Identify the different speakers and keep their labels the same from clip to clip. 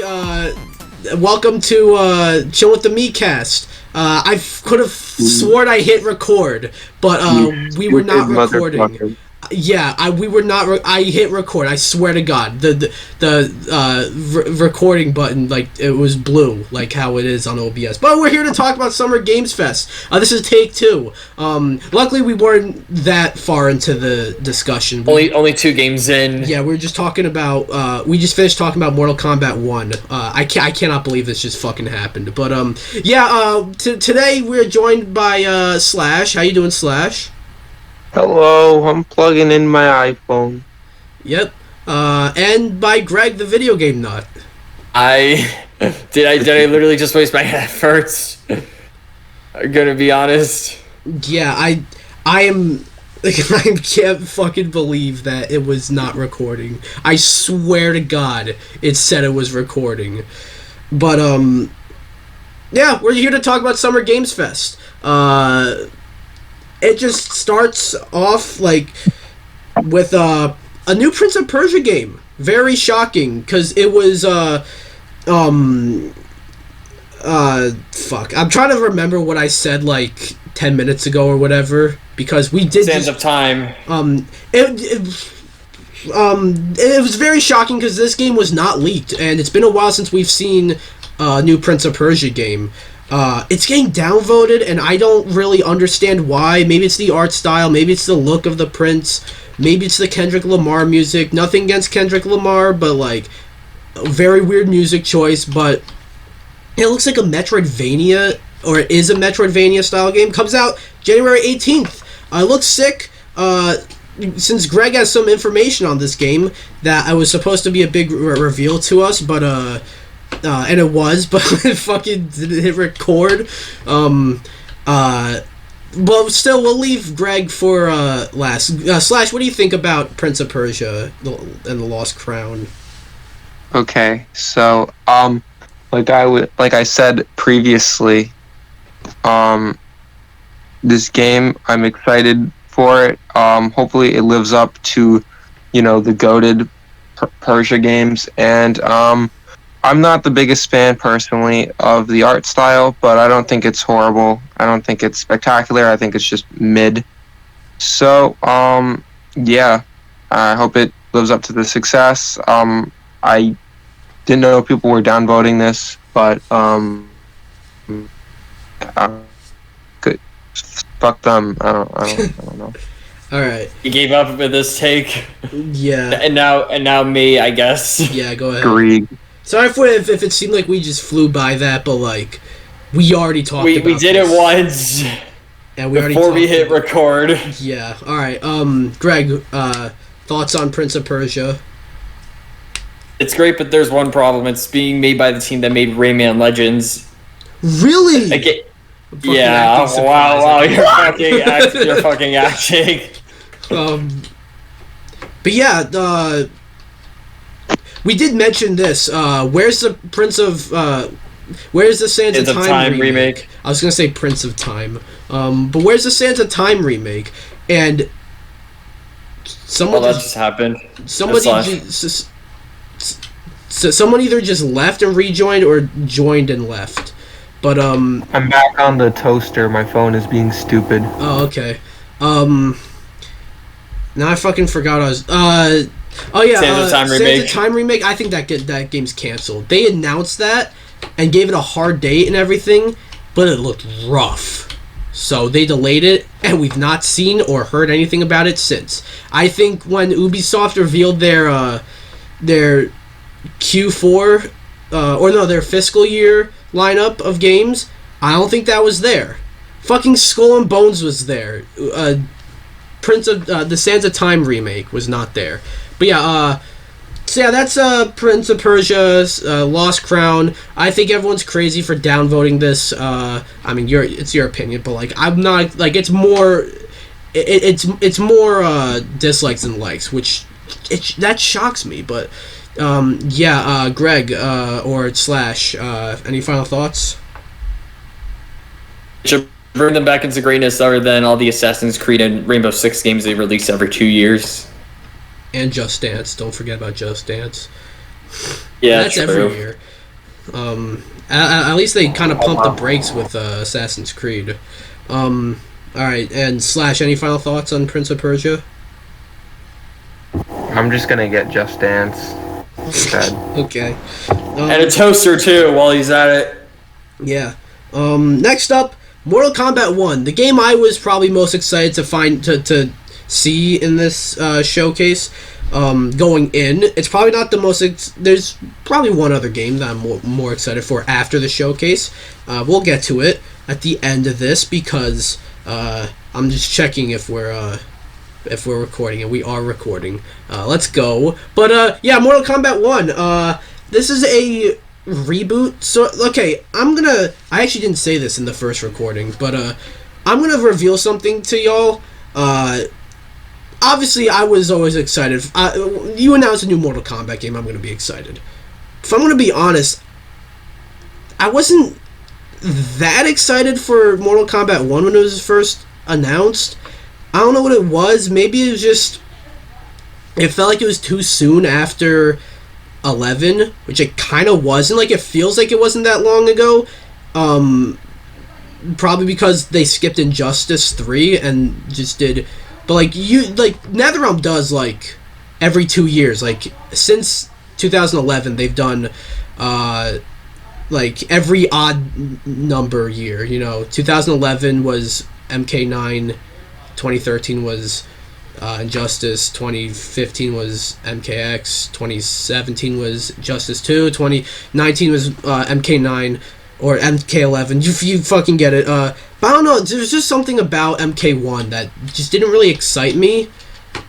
Speaker 1: Welcome to Chill with the Miikcast. I could have sworn I hit record, but we were not recording. Yeah, we were not. I hit record. I swear to God, the recording button, like, it was blue, like how it is on OBS. But we're here to talk about Summer Games Fest. This is take 2. Luckily, we weren't that far into the discussion.
Speaker 2: Only 2 games in.
Speaker 1: Yeah, we were just talking about. We just finished talking about Mortal Kombat 1. I cannot believe this just fucking happened. But today we're joined by Slash. How you doing, Slash?
Speaker 3: Hello, I'm plugging in my iPhone.
Speaker 1: Yep. And by Greg, the video game nut.
Speaker 2: Did I literally just waste my efforts? I'm gonna be honest.
Speaker 1: Yeah, I am. Like, I can't fucking believe that it was not recording. I swear to God, it said it was recording. But yeah, we're here to talk about Summer Games Fest. It just starts off, like, with a new Prince of Persia game. Very shocking, because it was, fuck. I'm trying to remember what I said, like, 10 minutes ago or whatever, because we did
Speaker 2: Sands of Time.
Speaker 1: It was very shocking, because this game was not leaked, and it's been a while since we've seen a new Prince of Persia game. It's getting downvoted, and I don't really understand why. Maybe it's the art style, maybe it's the look of the prince, maybe it's the Kendrick Lamar music. Nothing against Kendrick Lamar, but, like, a very weird music choice. But it looks like a Metroidvania, or it is a Metroidvania style game. Comes out January 18th. It looks sick. Since Greg has some information on this game, that it was supposed to be a big reveal to us, but and it was, but it fucking didn't hit record. But still, we'll leave Greg for last. Slash, what do you think about Prince of Persia and the Lost Crown?
Speaker 3: Okay, so like I said previously, this game, I'm excited for it. Hopefully, it lives up to, the goated Persia games, and I'm not the biggest fan, personally, of the art style, but I don't think it's horrible. I don't think it's spectacular. I think it's just mid. So, yeah, I hope it lives up to the success. I didn't know people were downvoting this, but good. Fuck them. I don't know.
Speaker 1: All right.
Speaker 2: You gave up with this take.
Speaker 1: Yeah.
Speaker 2: And now me, I guess.
Speaker 1: Yeah, go ahead.
Speaker 3: Agreed.
Speaker 1: Sorry if it seemed like we just flew by that, but, like, we already talked about
Speaker 2: we did
Speaker 1: this.
Speaker 2: It once.
Speaker 1: And we already
Speaker 2: before we hit record.
Speaker 1: Yeah. All right. Greg, thoughts on Prince of Persia?
Speaker 2: It's great, but there's one problem. It's being made by the team that made Rayman Legends.
Speaker 1: Really?
Speaker 2: Yeah. Wow. You're fucking acting.
Speaker 1: But yeah, we did mention this. Where's the Sands of Time remake? I was gonna say Prince of Time. But where's the Sands of Time remake? And someone
Speaker 2: that just happened.
Speaker 1: Someone either just left and rejoined or joined and left. But
Speaker 3: I'm back on the toaster. My phone is being stupid.
Speaker 1: Oh, okay. Now I fucking forgot I was. Oh yeah,
Speaker 2: Sands
Speaker 1: of Time remake. I think that game's canceled. They announced that and gave it a hard date and everything, but it looked rough. So they delayed it, and we've not seen or heard anything about it since. I think when Ubisoft revealed their Q4 their fiscal year lineup of games, I don't think that was there. Fucking Skull and Bones was there. The Sands of Time remake was not there. But yeah, that's Prince of Persia, Lost Crown. I think everyone's crazy for downvoting this. I mean, it's your opinion, but, like, I'm not, like, it's more dislikes than likes, which that shocks me. But Greg or Slash, any final thoughts?
Speaker 2: Should bring them back into greatness, other than all the Assassin's Creed and Rainbow Six games they release every 2 years.
Speaker 1: And Just Dance. Don't forget about Just Dance.
Speaker 2: Yeah,
Speaker 1: that's
Speaker 2: true.
Speaker 1: every year. At least they kind of pumped the brakes with Assassin's Creed. All right, and Slash, any final thoughts on Prince of Persia?
Speaker 3: I'm just gonna get Just Dance instead.
Speaker 1: Okay.
Speaker 2: And a toaster too while he's at it.
Speaker 1: Yeah. Next up, Mortal Kombat 1, the game I was probably most excited to see in this showcase. Going in, it's probably not the most. There's probably one other game that I'm more excited for after the showcase. We'll get to it at the end of this because I'm just checking if we're recording, and we are recording. Let's go. But yeah, Mortal Kombat 1. This is a reboot. So okay, I actually didn't say this in the first recording, but I'm gonna reveal something to y'all. Obviously, I was always excited. You announced a new Mortal Kombat game, I'm going to be excited. If I'm going to be honest, I wasn't that excited for Mortal Kombat 1 when it was first announced. I don't know what it was. Maybe it was just... It felt like it was too soon after 11, which it kind of wasn't. Like, it feels like it wasn't that long ago. Probably because they skipped Injustice 3 and just did... But NetherRealm does every 2 years. Since 2011, they've done every odd number year. 2011 was MK9, 2013 was Injustice, 2015 was MKX, 2017 was Justice 2, 2019 was MK9 or MK11. You fucking get it. But I don't know, there's just something about MK1 that just didn't really excite me.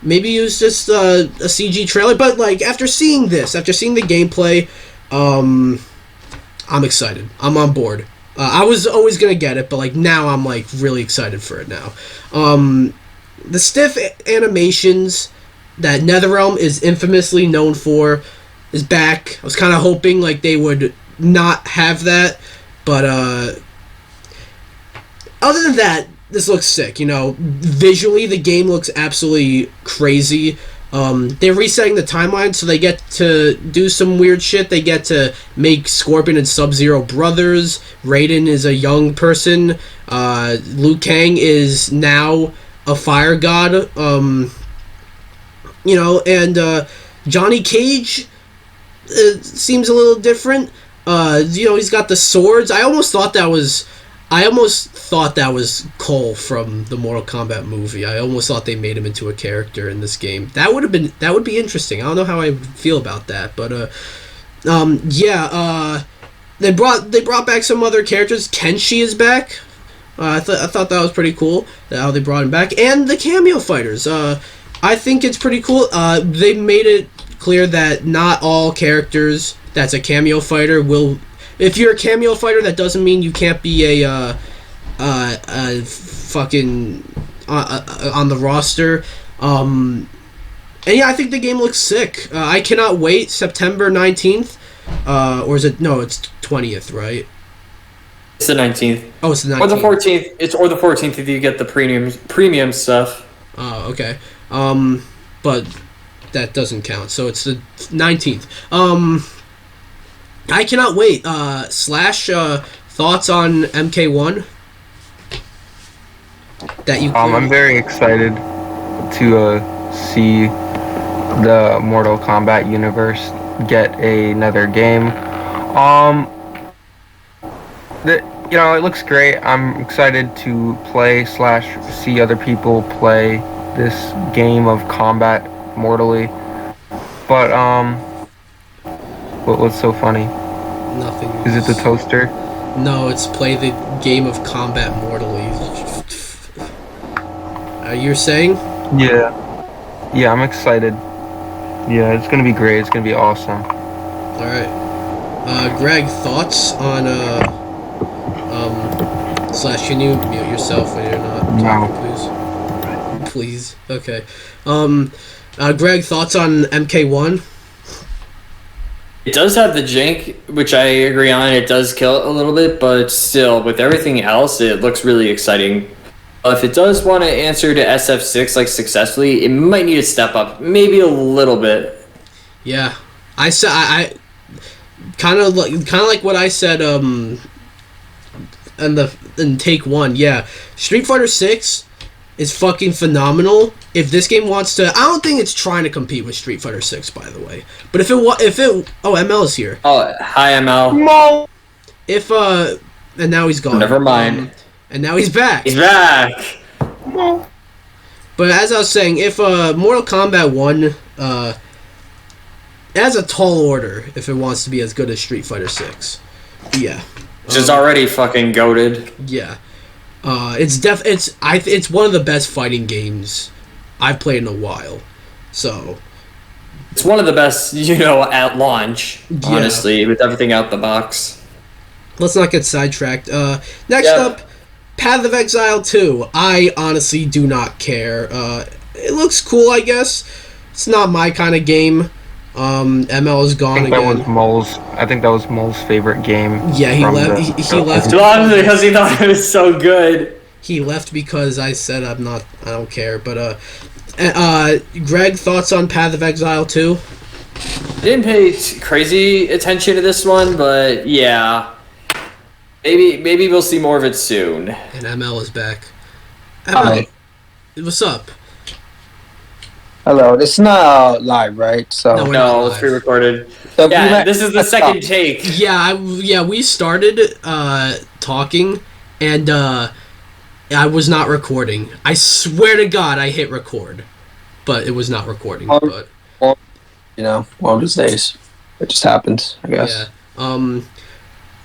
Speaker 1: Maybe it was just a CG trailer, but after seeing the gameplay, I'm excited. I'm on board. I was always gonna get it, but now I'm really excited for it now. The stiff animations that NetherRealm is infamously known for is back. I was kind of hoping they would not have that, but other than that, this looks sick. Visually the game looks absolutely crazy. They're resetting the timeline, so they get to do some weird shit. They get to make Scorpion and Sub-Zero brothers. Raiden is a young person. Liu Kang is now a fire god. And Johnny Cage seems a little different. He's got the swords. I almost thought that was Cole from the Mortal Kombat movie. I almost thought they made him into a character in this game. That would be interesting. I don't know how I feel about that, but they brought back some other characters. Kenshi is back. I thought that was pretty cool how they brought him back, and the cameo fighters. I think it's pretty cool. They made it clear that not all characters that's a cameo fighter will. If you're a cameo fighter, that doesn't mean you can't be a fucking on the roster. And yeah, I think the game looks sick. I cannot wait. September 19th. Or is it? No, it's 20th, right?
Speaker 2: It's the 19th.
Speaker 1: Oh, it's the 19th.
Speaker 2: Or the 14th. Or the 14th if you get the premium stuff.
Speaker 1: Oh, okay. But that doesn't count. So it's the 19th. I cannot wait. Slash, thoughts on MK1? That you.
Speaker 3: I'm very excited to see the Mortal Kombat universe get another game. It looks great. I'm excited to play / see other people play this game of combat mortally. But what's so funny?
Speaker 1: Nothing.
Speaker 3: Is it the toaster?
Speaker 1: No, it's play the game of combat mortally. You're saying?
Speaker 3: Yeah, I'm excited. Yeah, it's gonna be great. It's gonna be awesome.
Speaker 1: All right, Greg, thoughts on Slash? Can you mute yourself when you're not talking, please? Okay. Greg, thoughts on MK1?
Speaker 2: It does have the jank, which I agree on. It does kill it a little bit, but still, with everything else, it looks really exciting. If it does want to answer to SF6 successfully, it might need to step up, maybe a little bit.
Speaker 1: Yeah, kind of like what I said in take one. Yeah, Street Fighter 6 is fucking phenomenal. If this game wants to, I don't think it's trying to compete with Street Fighter 6, by the way. But if it ML is here.
Speaker 2: Oh, hi ML.
Speaker 3: No.
Speaker 1: If and now he's gone.
Speaker 2: Never mind.
Speaker 1: And now he's back.
Speaker 2: He's back.
Speaker 3: No.
Speaker 1: But as I was saying, if Mortal Kombat 1 it has a tall order if it wants to be as good as Street Fighter 6. Yeah.
Speaker 2: Which is already fucking goated.
Speaker 1: Yeah. It's one of the best fighting games I've played in a while. So
Speaker 2: It's one of the best, at launch, honestly, with everything out the box.
Speaker 1: let's not get sidetracked. Next up, Path of Exile 2. I honestly do not care. It looks cool, I guess. It's not my kind of game. ML is gone again.
Speaker 3: I think that was Mole's favorite game.
Speaker 1: Yeah, he left. He left
Speaker 2: Because he thought it was so good.
Speaker 1: He left because I said I don't care. But Greg, thoughts on Path of Exile 2?
Speaker 2: I didn't pay crazy attention to this one, but yeah. Maybe we'll see more of it soon.
Speaker 1: And ML is back.
Speaker 4: Hi.
Speaker 1: What's up?
Speaker 4: Hello. It's not live, right? So
Speaker 1: No, we're not
Speaker 2: No, it's
Speaker 1: live.
Speaker 2: pre-recorded.
Speaker 4: So
Speaker 2: Yeah, this is the second take.
Speaker 1: Yeah, we started talking, and I was not recording. I swear to God, I hit record, but it was not recording. But
Speaker 4: one of these days, it just happens, I guess.
Speaker 1: yeah.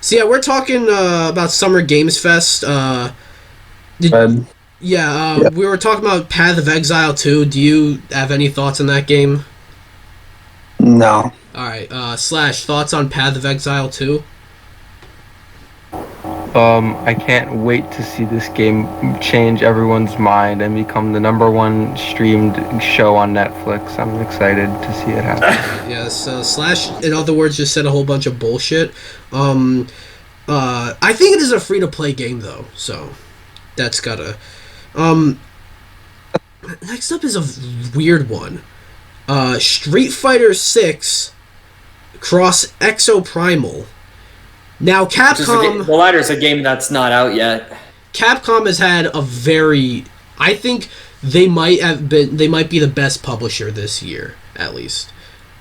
Speaker 1: So yeah, we're talking about Summer Games Fest. We were talking about Path of Exile 2. Do you have any thoughts on that game?
Speaker 4: No.
Speaker 1: Alright, Slash, thoughts on Path of Exile 2?
Speaker 3: I can't wait to see this game change everyone's mind and become the #1 streamed show on Netflix. I'm excited to see it happen.
Speaker 1: Yes, Slash, in other words, just said a whole bunch of bullshit. I think it is a free-to-play game, though, so that's gotta... next up is a weird one. Street Fighter 6 Cross Exoprimal. Now, Capcom...
Speaker 2: The latter's a game that's not out yet.
Speaker 1: Capcom has had a very... I think they might be the best publisher this year, at least.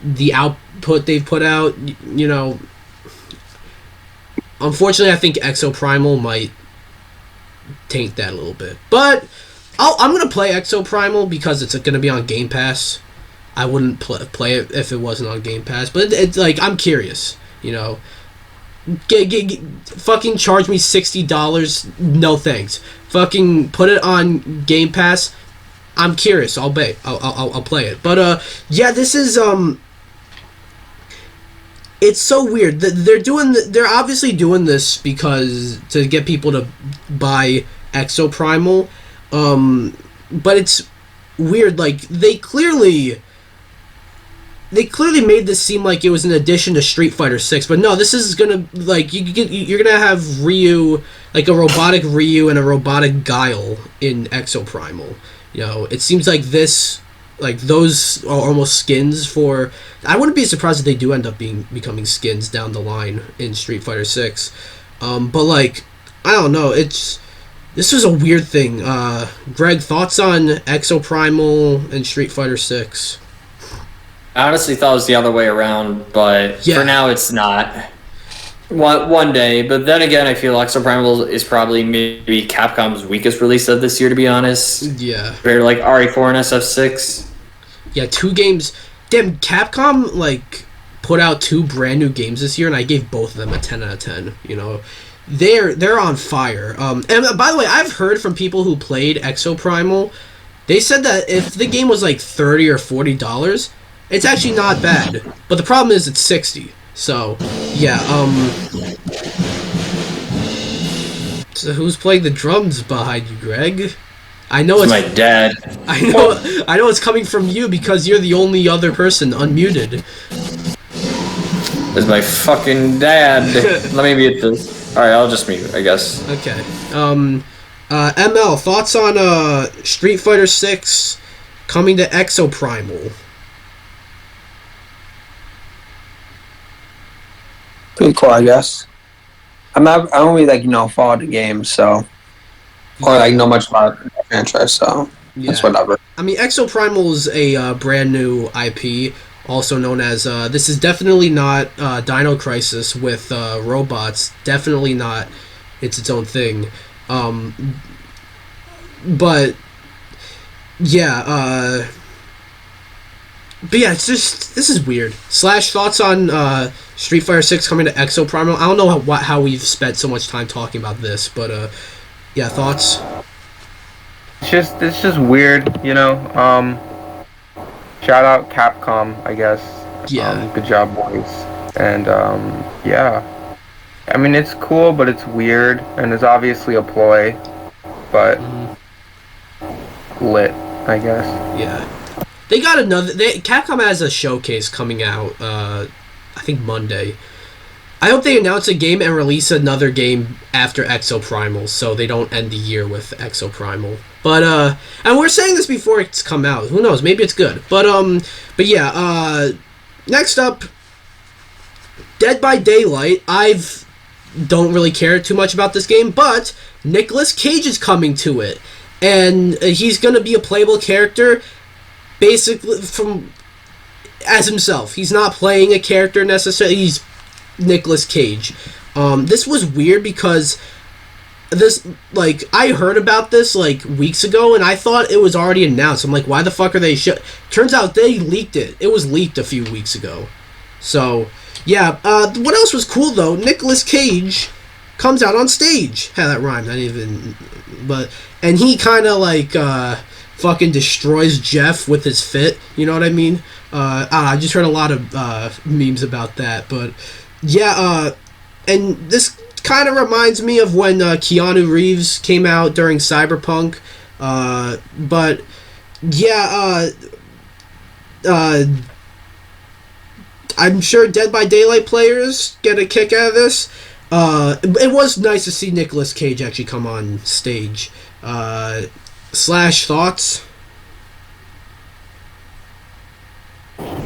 Speaker 1: The output they've put out, unfortunately, I think Exoprimal might taint that a little bit. But I'm going to play Exoprimal because it's going to be on Game Pass. I wouldn't play it if it wasn't on Game Pass. But it's like, I'm curious, fucking charge me $60. No thanks. Fucking put it on Game Pass. I'm curious. I'll play it. But yeah, this is it's so weird. They're obviously doing this because to get people to buy Exoprimal. But it's weird. Like they clearly made this seem like it was an addition to Street Fighter 6, but no, this is gonna you're gonna have Ryu, like a robotic Ryu and a robotic Guile in Exoprimal. It seems like those are almost skins for. I wouldn't be surprised if they do end up becoming skins down the line in Street Fighter 6. But I don't know. This is a weird thing. Greg, thoughts on Exoprimal and Street Fighter 6?
Speaker 2: I honestly thought it was the other way around, but for now it's not. One day, but then again, I feel Exoprimal is probably maybe Capcom's weakest release of this year, to be honest.
Speaker 1: Yeah.
Speaker 2: Compared to RE4 and SF6.
Speaker 1: Yeah, 2 games. Damn, Capcom put out 2 brand new games this year, and I gave both of them a 10 out of 10. They're on fire. And by the way, I've heard from people who played Exoprimal. They said that if the game was $30 or $40, it's actually not bad. But the problem is it's $60. So, yeah, so who's playing the drums behind you, Greg? I know it's
Speaker 2: my dad.
Speaker 1: I know it's coming from you because you're the only other person unmuted.
Speaker 2: It's my fucking dad. Let me mute this. Alright, I'll just mute, I guess.
Speaker 1: Okay. ML, thoughts on Street Fighter 6 coming to Exoprimal?
Speaker 4: Pretty cool, I guess. I don't really follow the game, so or know much about the franchise, so it's whatever.
Speaker 1: I mean, Exoprimal is a brand new IP, also known as this is definitely not Dino Crisis with robots. Definitely not. It's its own thing. But yeah, it's just this is weird. Slash, thoughts on Street Fighter 6 coming to Exoprimal? I don't know how we've spent so much time talking about this, but yeah, thoughts.
Speaker 3: It's just weird, you know. Shout out Capcom, I guess.
Speaker 1: Yeah.
Speaker 3: Good job, boys. And yeah. I mean, it's cool, but it's weird, and it's obviously a ploy, but lit, I guess.
Speaker 1: Yeah. They got Capcom has a showcase coming out, I think Monday. I hope they announce a game and release another game after Exoprimal, so they don't end the year with Exoprimal. But and we're saying this before it's come out. Who knows? Maybe it's good. But yeah. Next up, Dead by Daylight. Don't really care too much about this game, but Nicolas Cage is coming to it, and he's gonna be a playable character, basically as himself. He's not playing a character necessarily. He's Nicolas Cage. This was weird because I heard about this weeks ago, and I thought it was already announced. I'm like, why the fuck are they turns out they leaked it. It was leaked a few weeks ago. So yeah, what else was cool though? Nicolas Cage comes out on stage. Had that rhyme, and he kind of fucking destroys Jeff with his fit. You know what I mean? I just heard a lot of memes about that, but yeah, and this kind of reminds me of when Keanu Reeves came out during Cyberpunk, but yeah, I'm sure Dead by Daylight players get a kick out of this. It was nice to see Nicolas Cage actually come on stage. Slash, thoughts?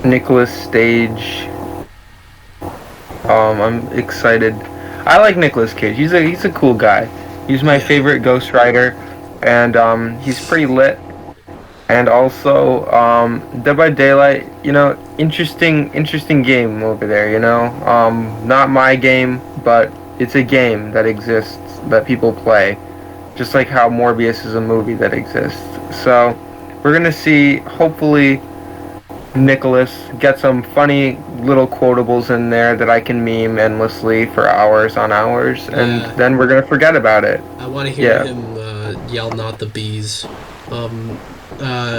Speaker 3: Nicolas Cage. I'm excited. I like Nicolas Cage. He's a cool guy. He's my favorite Ghost Rider, and he's pretty lit. And also, Dead by Daylight, interesting game over there, Not my game, but it's a game that exists, that people play. Just like how Morbius is a movie that exists. So, we're gonna see, hopefully, Nicholas get some funny little quotables in there that I can meme endlessly for hours on hours, and then we're gonna forget about it.
Speaker 1: I want to hear him yell "not the bees." ML,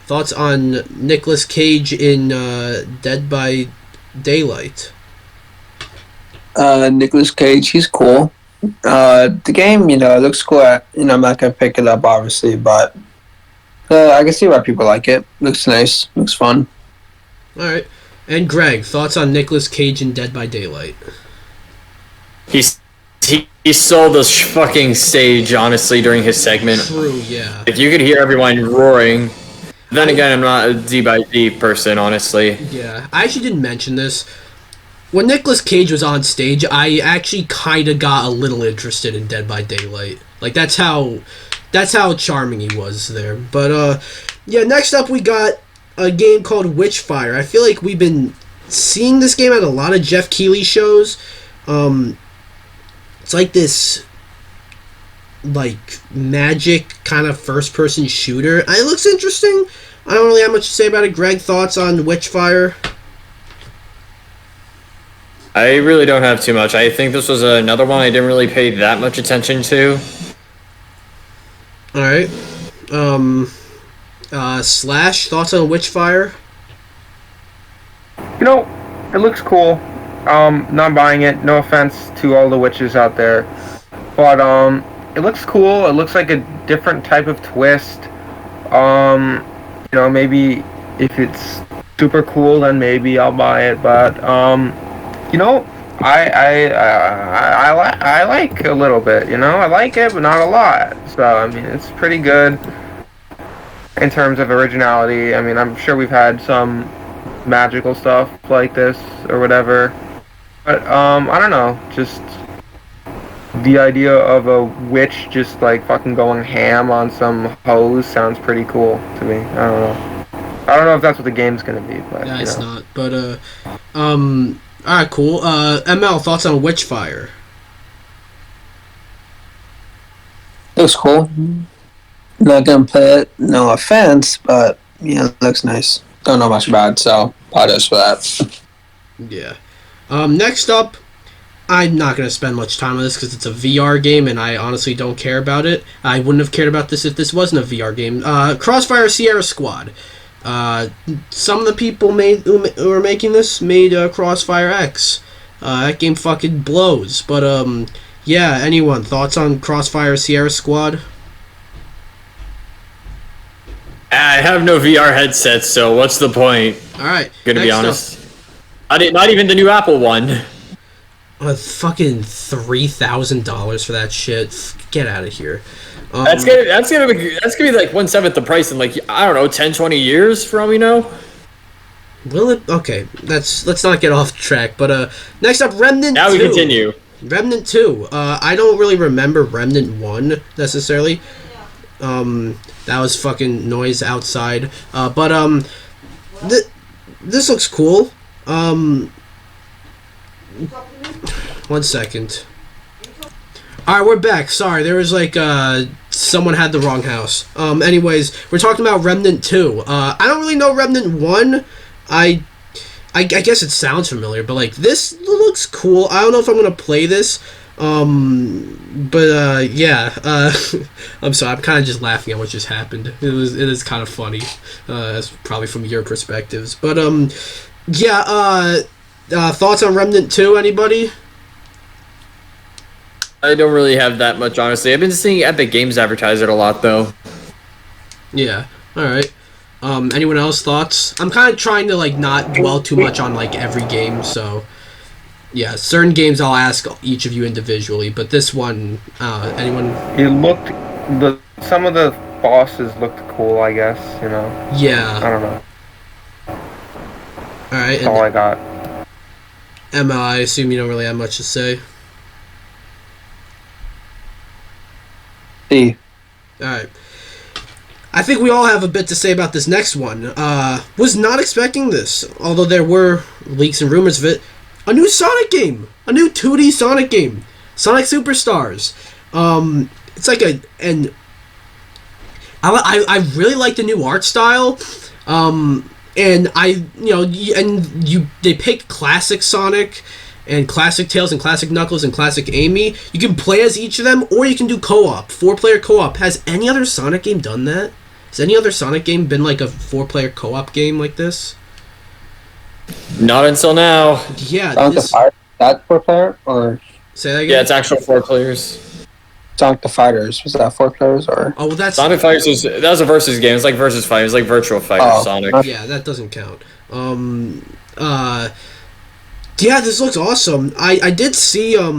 Speaker 1: thoughts on Nicolas Cage in Dead by Daylight?
Speaker 4: Nicolas Cage, he's cool. The game, it looks cool. I'm not gonna pick it up, obviously, but I can see why people like it. Looks nice. Looks fun.
Speaker 1: All right. And Greg, thoughts on Nicolas Cage in Dead by Daylight?
Speaker 2: He stole this fucking stage, honestly, during his segment.
Speaker 1: True, yeah.
Speaker 2: If you could hear everyone roaring. Then again, I'm not a D by D person, honestly.
Speaker 1: Yeah, I actually didn't mention this. When Nicolas Cage was on stage, I actually kind of got a little interested in Dead by Daylight. That's how charming he was there. But yeah, next up we got a game called Witchfire. I feel like we've been seeing this game at a lot of Jeff Keighley shows. It's like this magic kind of first person shooter. It looks interesting. I don't really have much to say about it. Greg, thoughts on Witchfire?
Speaker 2: I really don't have too much. I think this was another one I didn't really pay that much attention to.
Speaker 1: Alright. Slash, thoughts on Witchfire?
Speaker 3: It looks cool. Not buying it. No offense to all the witches out there. But, it looks cool. It looks like a different type of twist. Maybe if it's super cool, then maybe I'll buy it. But, I like a little bit, I like it, but not a lot. So, I mean, it's pretty good in terms of originality. I mean, I'm sure we've had some magical stuff like this or whatever. But I don't know, just the idea of a witch just like fucking going ham on some hose sounds pretty cool to me. I don't know. I don't know if that's what the game's gonna be, but
Speaker 1: Yeah, it's not. But alright, cool. ML, thoughts on Witchfire?
Speaker 4: Looks cool. Not gonna play it. No offense, but it looks nice. Don't know much about it, so apologize for that.
Speaker 1: Yeah. Next up, I'm not going to spend much time on this because it's a VR game and I honestly don't care about it. I wouldn't have cared about this if this wasn't a VR game. Crossfire Sierra Squad. Some of the people who are making this made Crossfire X. That game fucking blows. But, yeah, anyone, thoughts on Crossfire Sierra Squad?
Speaker 2: I have no VR headset, so what's the point?
Speaker 1: Alright.
Speaker 2: Gonna be honest. Not even the new Apple one.
Speaker 1: Fucking $3,000 for that shit. Get out of here.
Speaker 2: That's gonna be like 1/7 the price in like, I don't know, 10, 20 years for all we know.
Speaker 1: Will it? Okay, let's not get off track. But next up, Remnant 2.
Speaker 2: Now we continue.
Speaker 1: Remnant 2. I don't really remember Remnant 1 necessarily. That was fucking noise outside. But this looks cool. 1 second. Alright, we're back. Sorry, there was like someone had the wrong house. Anyways, we're talking about Remnant 2. I don't really know Remnant 1. I guess it sounds familiar, but like this looks cool. I don't know if I'm gonna play this. Yeah. I'm sorry. I'm kind of just laughing at what just happened. It is kind of funny. That's probably from your perspectives. But yeah. Thoughts on Remnant 2? Anybody?
Speaker 2: I don't really have that much, honestly. I've been seeing Epic Games advertise it a lot, though.
Speaker 1: Yeah. All right. Anyone else thoughts? I'm kind of trying to like not dwell too much on like every game, so yeah, certain games I'll ask each of you individually, but this one, anyone?
Speaker 3: Some of the bosses looked cool, I guess,
Speaker 1: Yeah.
Speaker 3: I don't know.
Speaker 1: All right.
Speaker 3: That's all I got.
Speaker 1: Emma, I assume you don't really have much to say.
Speaker 4: See.
Speaker 1: Alright. I think we all have a bit to say about this next one. Was not expecting this, although there were leaks and rumors of it. A new Sonic game! A new 2D Sonic game! Sonic Superstars. It's like I really like the new art style. And they picked classic Sonic and classic Tails and classic Knuckles and classic Amy. You can play as each of them, or you can do co-op, 4-player co-op. Has any other Sonic game done that? Has any other Sonic game been like a 4-player co-op game like this?
Speaker 2: Not until now.
Speaker 1: Yeah.
Speaker 4: That 4-player, or
Speaker 1: say that again?
Speaker 2: Yeah, it's actual 4 players.
Speaker 4: Sonic the Fighters, was that 4 players, or?
Speaker 1: Oh, well, that's
Speaker 2: Sonic Fighters that was a versus game. It's like versus fight. It's like virtual fighter Sonic.
Speaker 1: Yeah, that doesn't count. Yeah, this looks awesome. I did see a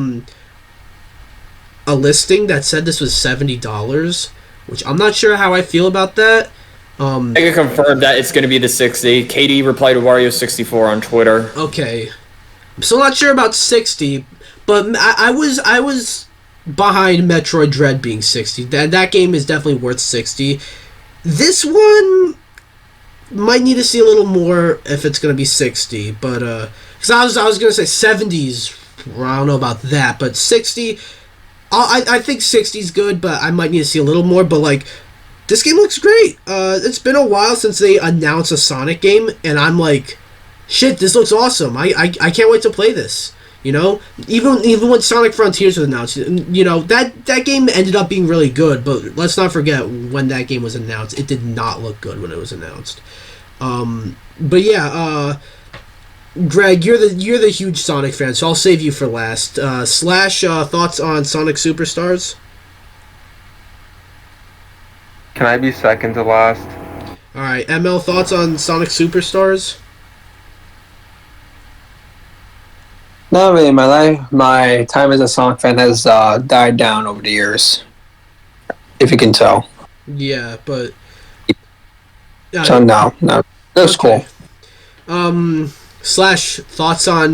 Speaker 1: listing that said this was $70, which I'm not sure how I feel about that.
Speaker 2: I can confirm that it's going to be the 60. Katie replied to Wario64 on Twitter.
Speaker 1: Okay, I'm still not sure about 60, but I was behind Metroid Dread being 60. That game is definitely worth 60. This one might need to see a little more if it's going to be 60, but because I was going to say 70s, I don't know about that, but 60, I think 60 is good, but I might need to see a little more. But like, this game looks great. It's been a while since they announced a Sonic game, and I'm like, shit, this looks awesome. I can't wait to play this. Even when Sonic Frontiers was announced, that game ended up being really good. But let's not forget, when that game was announced, it did not look good when it was announced. But yeah, Greg, you're the huge Sonic fan, so I'll save you for last. Slash, thoughts on Sonic Superstars?
Speaker 3: Can I be second to last?
Speaker 1: All right, ML, thoughts on Sonic Superstars?
Speaker 4: Not really. My time as a Sonic fan has died down over the years, if you can tell.
Speaker 1: Yeah, but
Speaker 4: So no, that's cool.
Speaker 1: Slash, thoughts on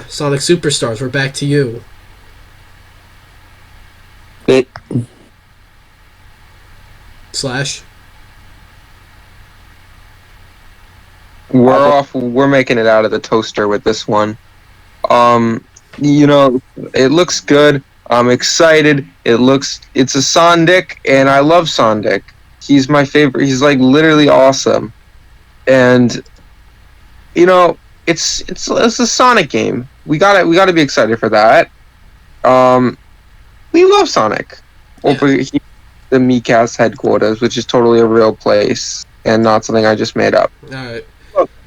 Speaker 1: Sonic Superstars. We're back to you. Slash.
Speaker 3: We're making it out of the toaster with this one. It looks good. I'm excited. It's a Sonic, and I love Sonic. He's my favorite. He's like literally awesome. And it's a Sonic game. We gotta be excited for that. We love Sonic. Over the Miikcast headquarters, which is totally a real place and not something I just made up.
Speaker 1: All right.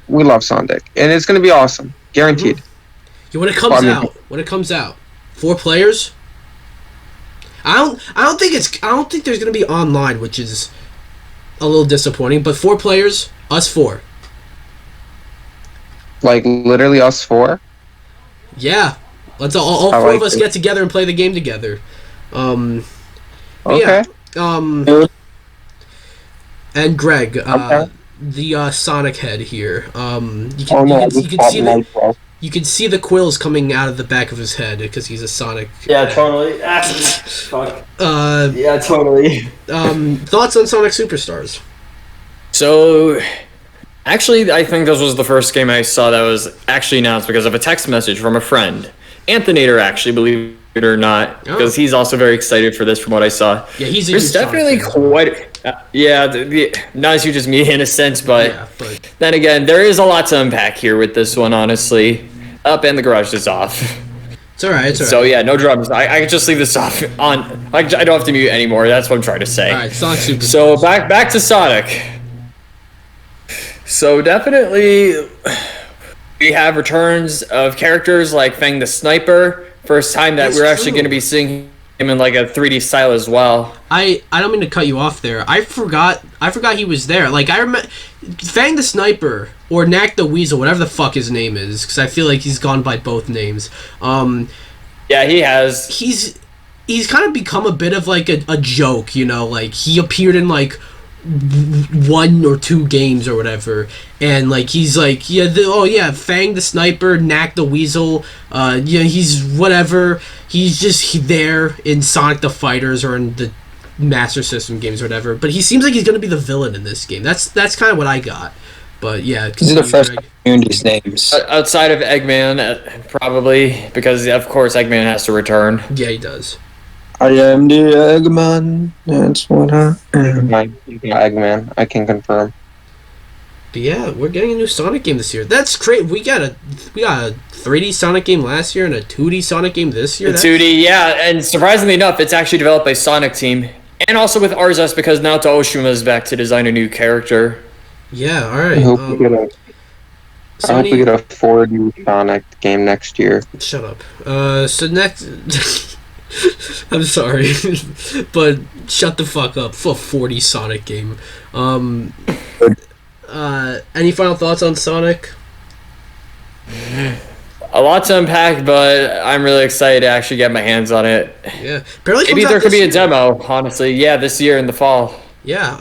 Speaker 3: We love Sonic, and it's gonna be awesome, guaranteed.
Speaker 1: Mm-hmm. Yeah, when it comes out, 4 players. I don't think there's gonna be online, which is a little disappointing. But 4 players, us 4.
Speaker 3: Like literally us 4.
Speaker 1: Yeah, let's all 4 of us get together and play the game together.
Speaker 3: Okay.
Speaker 1: Yeah. And Greg, the Sonic head here. You can see the quills coming out of the back of his head because he's a Sonic.
Speaker 2: Yeah, totally. Fuck.
Speaker 1: Yeah,
Speaker 2: totally.
Speaker 1: Thoughts on Sonic Superstars?
Speaker 2: So, actually, I think this was the first game I saw that was actually announced because of a text message from a friend. Anthonytor, actually, believe it or not, because he's also very excited for this from what I saw.
Speaker 1: Yeah, he's a
Speaker 2: There's definitely quite... not as huge as me in a sense, but then again, there is a lot to unpack here with this one, honestly. Up and the garage is off.
Speaker 1: It's alright,
Speaker 2: So yeah, no drums. I can just leave this off on. I don't have to mute anymore. That's what I'm trying to say.
Speaker 1: Alright, Sonic Superstars.
Speaker 2: So back to Sonic. So definitely, we have returns of characters like Fang the Sniper. First time that we're actually going to be seeing him in like a 3D style as well.
Speaker 1: I don't mean to cut you off there. I forgot he was there. Like I remember Fang the Sniper or Knack the Weasel, whatever the fuck his name is, because I feel like he's gone by both names.
Speaker 2: Yeah, he has.
Speaker 1: He's kind of become a bit of like a joke, like he appeared in like 1 or 2 games or whatever, and like he's like Fang the Sniper, Knack the Weasel, he's whatever. He's just there in Sonic the Fighters or in the Master System games or whatever. But he seems like he's gonna be the villain in this game. That's kind of what I got. But yeah,
Speaker 4: these are the first community's names
Speaker 2: outside of Eggman, probably because of course Eggman has to return.
Speaker 1: Yeah, he does.
Speaker 4: I am the Eggman. That's what I am.
Speaker 3: Eggman, I can confirm.
Speaker 1: But yeah, we're getting a new Sonic game this year. That's great. We got a 3D Sonic game last year and a 2D Sonic game this year.
Speaker 2: 2D, yeah, and surprisingly enough, it's actually developed by Sonic Team, and also with RZS because now Oshima is back to design a new character.
Speaker 1: Yeah, all right.
Speaker 3: I hope we get a 4D Sonic game next year.
Speaker 1: Shut up. So next. I'm sorry, but shut the fuck up for a 4D Sonic game. Any final thoughts on Sonic?
Speaker 2: A lot to unpack, but I'm really excited to actually get my hands on it.
Speaker 1: Yeah, barely.
Speaker 2: Maybe there could be a demo, honestly. Yeah, this year in the fall.
Speaker 1: Yeah,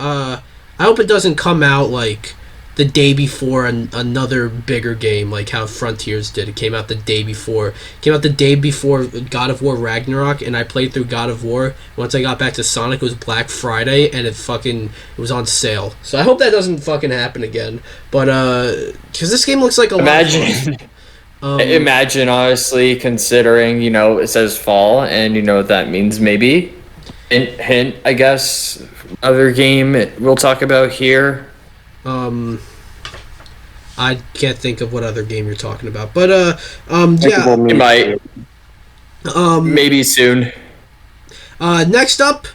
Speaker 1: I hope it doesn't come out like the day before another bigger game like how Frontiers did. It came out the day before. God of War Ragnarok, and I played through God of War. Once I got back to Sonic, it was Black Friday, and it was on sale. So I hope that doesn't fucking happen again. But because this game looks like a lot of fun.
Speaker 2: Imagine, honestly, considering it says fall, and you know what that means. Maybe hint, I guess. Other game we'll talk about here.
Speaker 1: I can't think of what other game you're talking about, but yeah,
Speaker 2: it might. Maybe soon.
Speaker 1: Next up,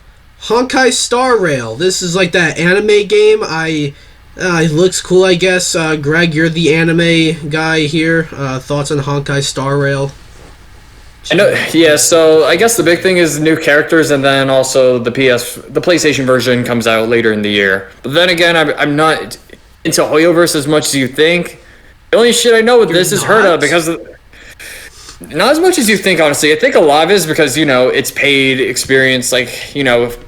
Speaker 1: Honkai Star Rail. This is like that anime game. It looks cool, I guess. Greg, you're the anime guy here. Thoughts on Honkai Star Rail?
Speaker 2: I know, yeah. So I guess the big thing is new characters, and then also the PlayStation version comes out later in the year. But then again, I'm not into Hoyoverse as much as you think. The only shit I know with this is heard of because not as much as you think. Honestly, I think a lot of it is because it's paid experience. Like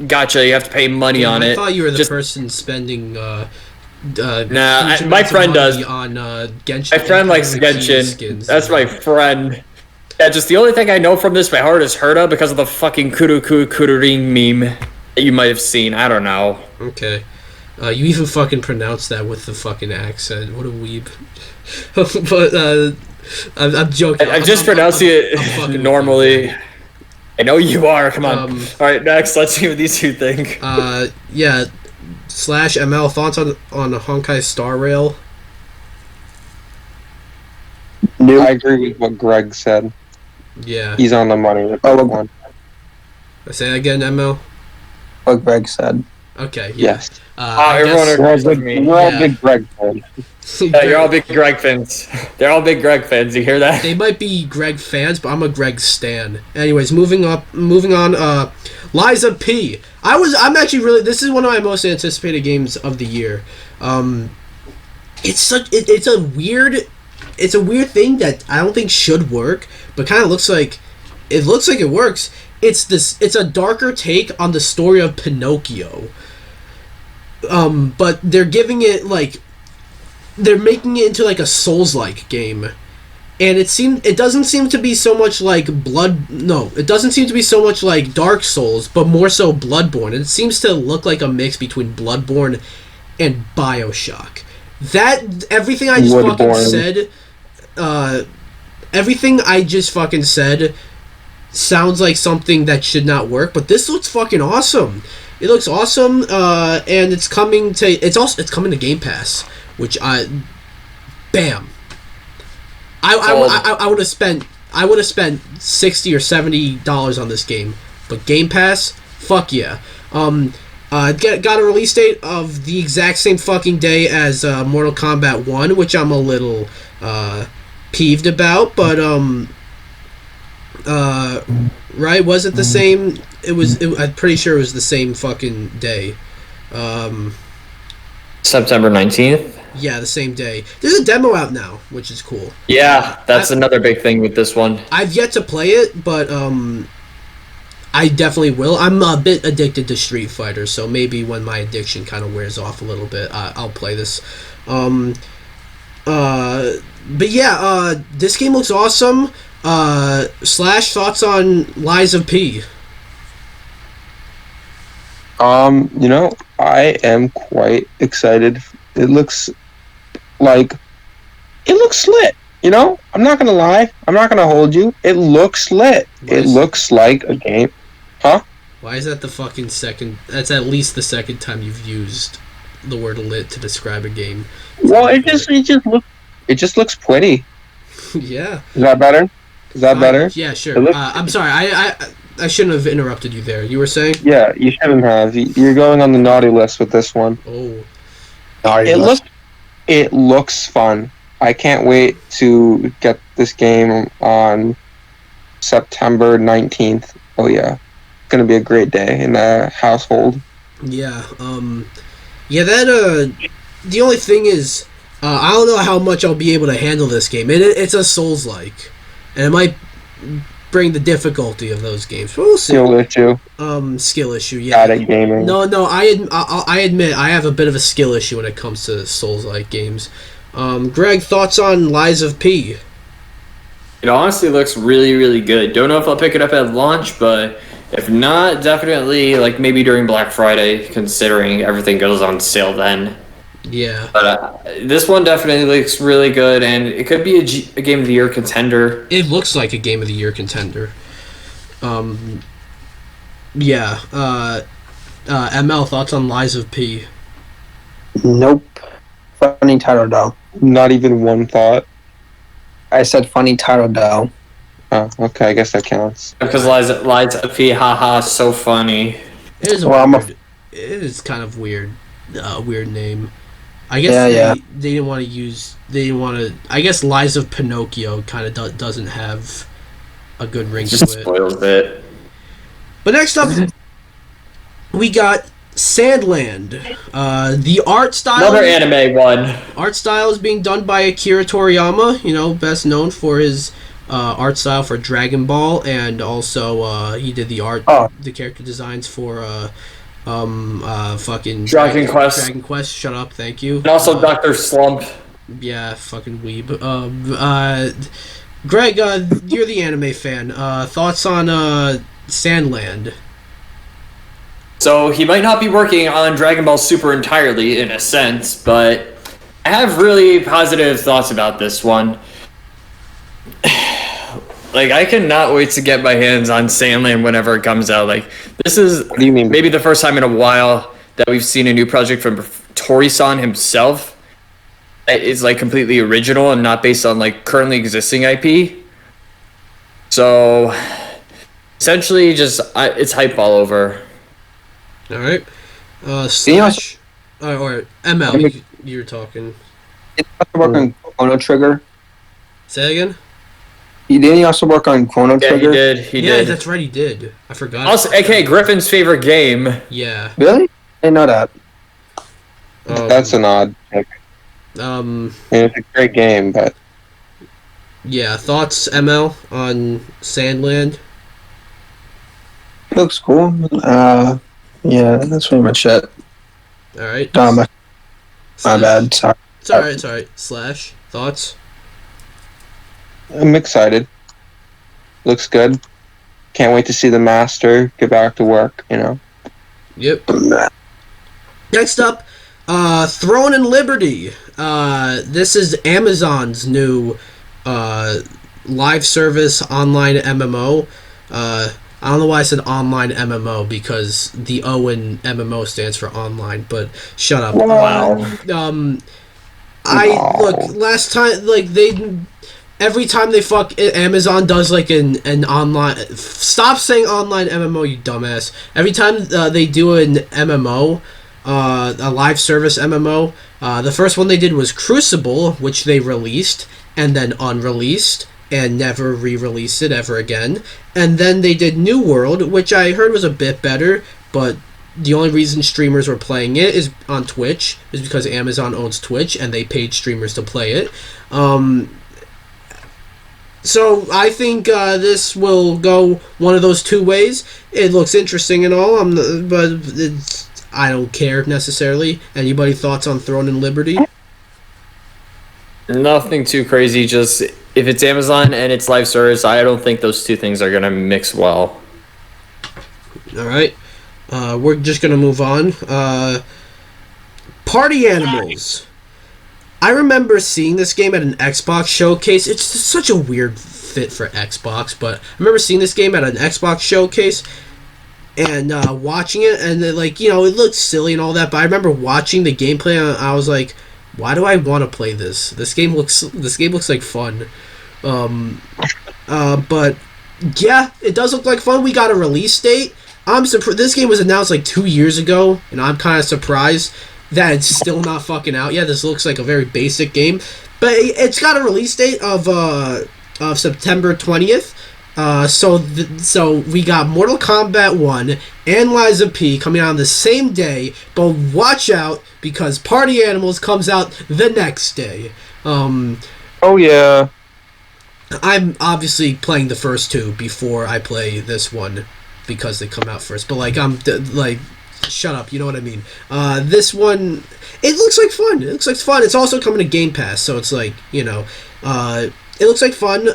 Speaker 2: gotcha. You have to pay money on it.
Speaker 1: I thought you were the person spending
Speaker 2: Nah, my friend does.
Speaker 1: On Genshin.
Speaker 2: My friend likes Genshin.
Speaker 1: Skins.
Speaker 2: That's my friend. Yeah, just the only thing I know from this by heart is Herta because of the fucking Kururing meme that you might have seen. I don't know.
Speaker 1: Okay. You even fucking pronounced that with the fucking accent. What a weeb. But, I'm joking.
Speaker 2: I'm just pronouncing it normally. I know you are. Come on. Alright, next. Let's see what these two think.
Speaker 1: Yeah. /ML, thoughts on the Honkai Star Rail?
Speaker 3: I agree with what Greg said.
Speaker 1: Yeah.
Speaker 3: He's on the money with that one.
Speaker 1: I say that again, ML?
Speaker 4: What Greg said.
Speaker 1: Okay, yeah.
Speaker 3: Yes.
Speaker 2: Everyone agrees with me.
Speaker 3: We're all big Greg fans.
Speaker 2: Yeah, you're all big Greg fans. They're all big Greg fans. You hear that?
Speaker 1: They might be Greg fans, but I'm a Greg stan. Anyways, moving on. Liza P. I'm actually really. This is one of my most anticipated games of the year. It's a weird thing that I don't think should work, but kind of looks like it works. It's a darker take on the story of Pinocchio. But they're giving it they're making it into like a Souls-like game. And it doesn't seem to be so much like it doesn't seem to be so much like Dark Souls, but more so Bloodborne. It seems to look like a mix between Bloodborne and BioShock. Everything I just fucking said sounds like something that should not work, but this looks fucking awesome. It looks awesome, and it's coming to Game Pass, which bam. I would have spent $60 or $70 on this game, but Game Pass, fuck yeah. Got a release date of the exact same fucking day as Mortal Kombat 1, which I'm a little peeved about, but right, was it the same? I'm pretty sure it was the same fucking day.
Speaker 2: September 19th?
Speaker 1: Yeah, the same day. There's a demo out now, which is cool.
Speaker 2: Yeah, that's another big thing with this one.
Speaker 1: I've yet to play it, but I definitely will. I'm a bit addicted to Street Fighter, so maybe when my addiction kind of wears off a little bit, I'll play this. But yeah, this game looks awesome. Slash, thoughts on Lies of P?
Speaker 3: I am quite excited. It looks lit. I'm not gonna lie. I'm not gonna hold you. It looks lit. It looks like a game. Huh?
Speaker 1: Why is that the fucking second? That's at least the second time you've used the word lit to describe a game.
Speaker 3: Well, it just looks pretty.
Speaker 1: Yeah.
Speaker 3: Is that better? Better?
Speaker 1: Yeah, sure. I'm sorry. I shouldn't have interrupted you there. You were saying?
Speaker 3: Yeah, you shouldn't have. You're going on the naughty list with this one.
Speaker 1: Oh.
Speaker 3: It looks fun. I can't wait to get this game on September 19th. Oh yeah. It's going to be a great day in the household.
Speaker 1: Yeah. The only thing is I don't know how much I'll be able to handle this game. It's a Souls-like. And it might bring the difficulty of those games. But we'll see. Skill issue, yeah.
Speaker 3: Addict gaming.
Speaker 1: No, I admit I have a bit of a skill issue when it comes to Souls-like games. Greg, thoughts on Lies of P?
Speaker 2: It honestly looks really, really good. Don't know if I'll pick it up at launch, but if not, definitely maybe during Black Friday, considering everything goes on sale then.
Speaker 1: Yeah.
Speaker 2: But this one definitely looks really good, and it could be a Game of the Year contender.
Speaker 1: It looks like a Game of the Year contender. Yeah. ML, thoughts on Lies of P?
Speaker 4: Nope. Funny title, though.
Speaker 3: Not even one thought.
Speaker 4: I said funny title, though.
Speaker 3: Oh, okay, I guess that counts.
Speaker 2: Because Liza P, haha, so funny.
Speaker 1: It is it is kind of weird. Weird name. I guess they didn't want to use. They didn't want to. I guess Lies of Pinocchio kind of doesn't have a good ring to it.
Speaker 2: Just spoils it.
Speaker 1: But next up, we got Sandland. The art style.
Speaker 2: Another anime one.
Speaker 1: Art style is being done by Akira Toriyama. Best known for his art style for Dragon Ball, and also he did the character designs for fucking
Speaker 2: Dragon Quest.
Speaker 1: Dragon Quest. Shut up, thank you.
Speaker 2: And also Dr. Slump.
Speaker 1: Yeah, fucking weeb. Greg, you're the anime fan. Thoughts on Sandland?
Speaker 2: So he might not be working on Dragon Ball Super entirely, in a sense, but I have really positive thoughts about this one. Like, I cannot wait to get my hands on Sandland whenever it comes out. Like, this is
Speaker 3: What do you mean?
Speaker 2: maybe the first time in a while that we've seen a new project from Tori-san himself. It's like completely original and not based on like currently existing IP. So essentially, just it's hype all over.
Speaker 1: All right. Slash or ML, you're talking.
Speaker 4: Did he also work on Chrono Trigger?
Speaker 1: Say again.
Speaker 4: Didn't he also work on Chrono
Speaker 2: Yeah,
Speaker 4: Trigger?
Speaker 2: he did. He
Speaker 1: Yeah,
Speaker 2: did.
Speaker 1: that's right. He did. I forgot.
Speaker 2: Also, aka Griffin's favorite game.
Speaker 1: Yeah.
Speaker 4: Really? I didn't know that.
Speaker 3: That's an odd pick. I mean, it's a great game, but
Speaker 1: Yeah. Thoughts, ML, on Sandland?
Speaker 4: It looks cool. Yeah, that's pretty much it.
Speaker 1: All right.
Speaker 4: My
Speaker 1: Slash.
Speaker 4: bad. Sorry.
Speaker 1: It's all right. It's all right. Slash. Thoughts?
Speaker 3: I'm excited. Looks good. Can't wait to see the master get back to work, you know.
Speaker 1: Yep. Next up, Throne and Liberty. This is Amazon's new live service online MMO. I don't know why I said online MMO because the O in MMO stands for online, but shut up.
Speaker 2: Wow.
Speaker 1: Look, last time, like, every time they Amazon does like an online, stop saying online MMO, you dumbass. Every time they do an MMO, a live service MMO, the first one they did was Crucible, which they released and then unreleased and never re-released it ever again. And then they did New World, which I heard was a bit better, but the only reason streamers were playing it is on Twitch, is because Amazon owns Twitch and they paid streamers to play it. So I think this will go one of those two ways. It looks interesting and all, but I don't care necessarily. Anybody thoughts on Throne and Liberty?
Speaker 2: Nothing too crazy. Just if it's Amazon and it's live service, I don't think those two things are gonna mix well.
Speaker 1: All right, we're just gonna move on. Party Animals. I remember seeing this game at an Xbox showcase. It's such a weird fit for Xbox, but I remember seeing this game at an Xbox showcase and watching it, and it looked silly and all that. But I remember watching the gameplay, and I was like, "Why do I want to play this? This game looks like fun." But yeah, it does look like fun. We got a release date. I'm surprised. This game was announced like 2 years ago, and I'm kind of surprised that it's still not fucking out yet. This looks like a very basic game, but it's got a release date of September 20th. So we got Mortal Kombat 1 and Lies of P coming out on the same day, but watch out because Party Animals comes out the next day.
Speaker 3: Oh yeah.
Speaker 1: I'm obviously playing the first two before I play this one because they come out first. But shut up, you know what I mean. This one, it looks like fun. It looks like fun. It's also coming to Game Pass, so it's like, it looks like fun.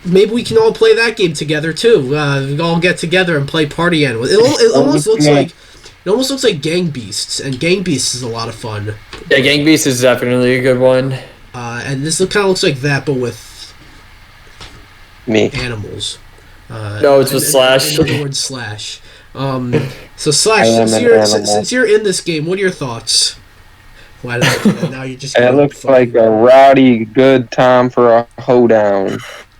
Speaker 1: Maybe we can all play that game together too. We all get together and play Party Animals. It almost looks like Gang Beasts, and Gang Beasts is a lot of fun.
Speaker 2: Yeah, Gang Beasts is definitely a good one.
Speaker 1: And this kind of looks like that, but with animals.
Speaker 2: No, it's with Slash.
Speaker 1: And the word Slash. So Slash, since you're in this game, what are your thoughts? Why did I do that? Now you're just.
Speaker 3: It looks like a rowdy, good time for a hoedown.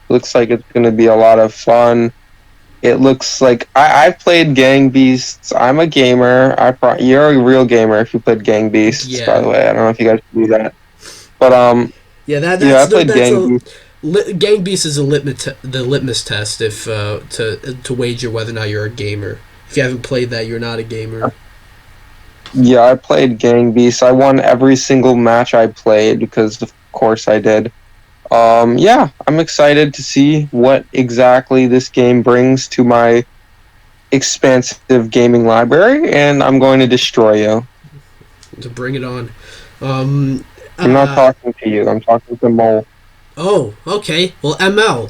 Speaker 3: Looks like it's going to be a lot of fun. It looks like I've played Gang Beasts. I'm a gamer. You're a real gamer if you played Gang Beasts.
Speaker 1: Yeah.
Speaker 3: By the way, I don't know if you guys do that, but I played Gang Beasts.
Speaker 1: Gang Beasts is the litmus test if to wager whether or not you're a gamer. If you haven't played that, you're not a gamer.
Speaker 3: Yeah, I played Gang Beasts. I won every single match I played because, of course, I did. Yeah, I'm excited to see what exactly this game brings to my expansive gaming library, and I'm going to destroy you.
Speaker 1: To bring it on.
Speaker 3: I'm not talking to you. I'm talking to Mole.
Speaker 1: Oh, okay. Well, ML,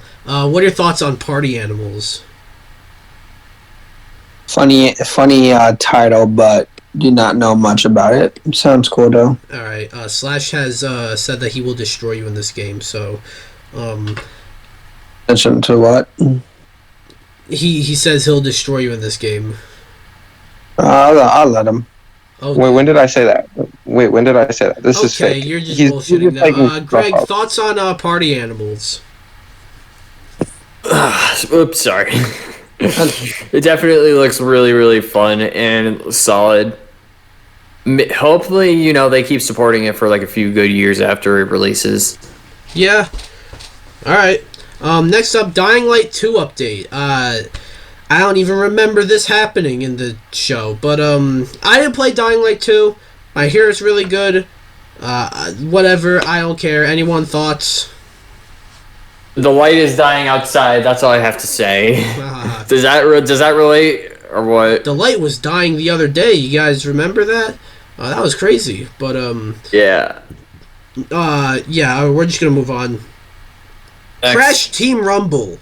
Speaker 1: what are your thoughts on Party Animals?
Speaker 4: Funny title, but do not know much about it. Sounds cool though.
Speaker 1: All right. Slash has said that he will destroy you in this game. So,
Speaker 4: Attention to what?
Speaker 1: he says he'll destroy you in this game.
Speaker 4: I'll let him.
Speaker 1: Oh,
Speaker 3: Wait, when did I say that? This is
Speaker 1: okay,
Speaker 3: fake.
Speaker 1: you're just
Speaker 3: He's
Speaker 1: bullshitting
Speaker 3: taking
Speaker 1: now.
Speaker 3: stuff
Speaker 1: Greg,
Speaker 3: out.
Speaker 1: thoughts on Party Animals?
Speaker 2: Oops, sorry. It definitely looks really, really fun and solid. Hopefully, they keep supporting it for like a few good years after it releases.
Speaker 1: Yeah. All right. Next up, Dying Light 2 update. I don't even remember this happening in the show, but I didn't play Dying Light 2. I hear it's really good. Whatever, I don't care. Anyone thoughts?
Speaker 2: The light is dying outside. That's all I have to say. Does that relate or what?
Speaker 1: The light was dying the other day. You guys remember that? That was crazy. But
Speaker 2: Yeah.
Speaker 1: yeah. We're just gonna move on.
Speaker 2: Next.
Speaker 1: Crash Team Rumble.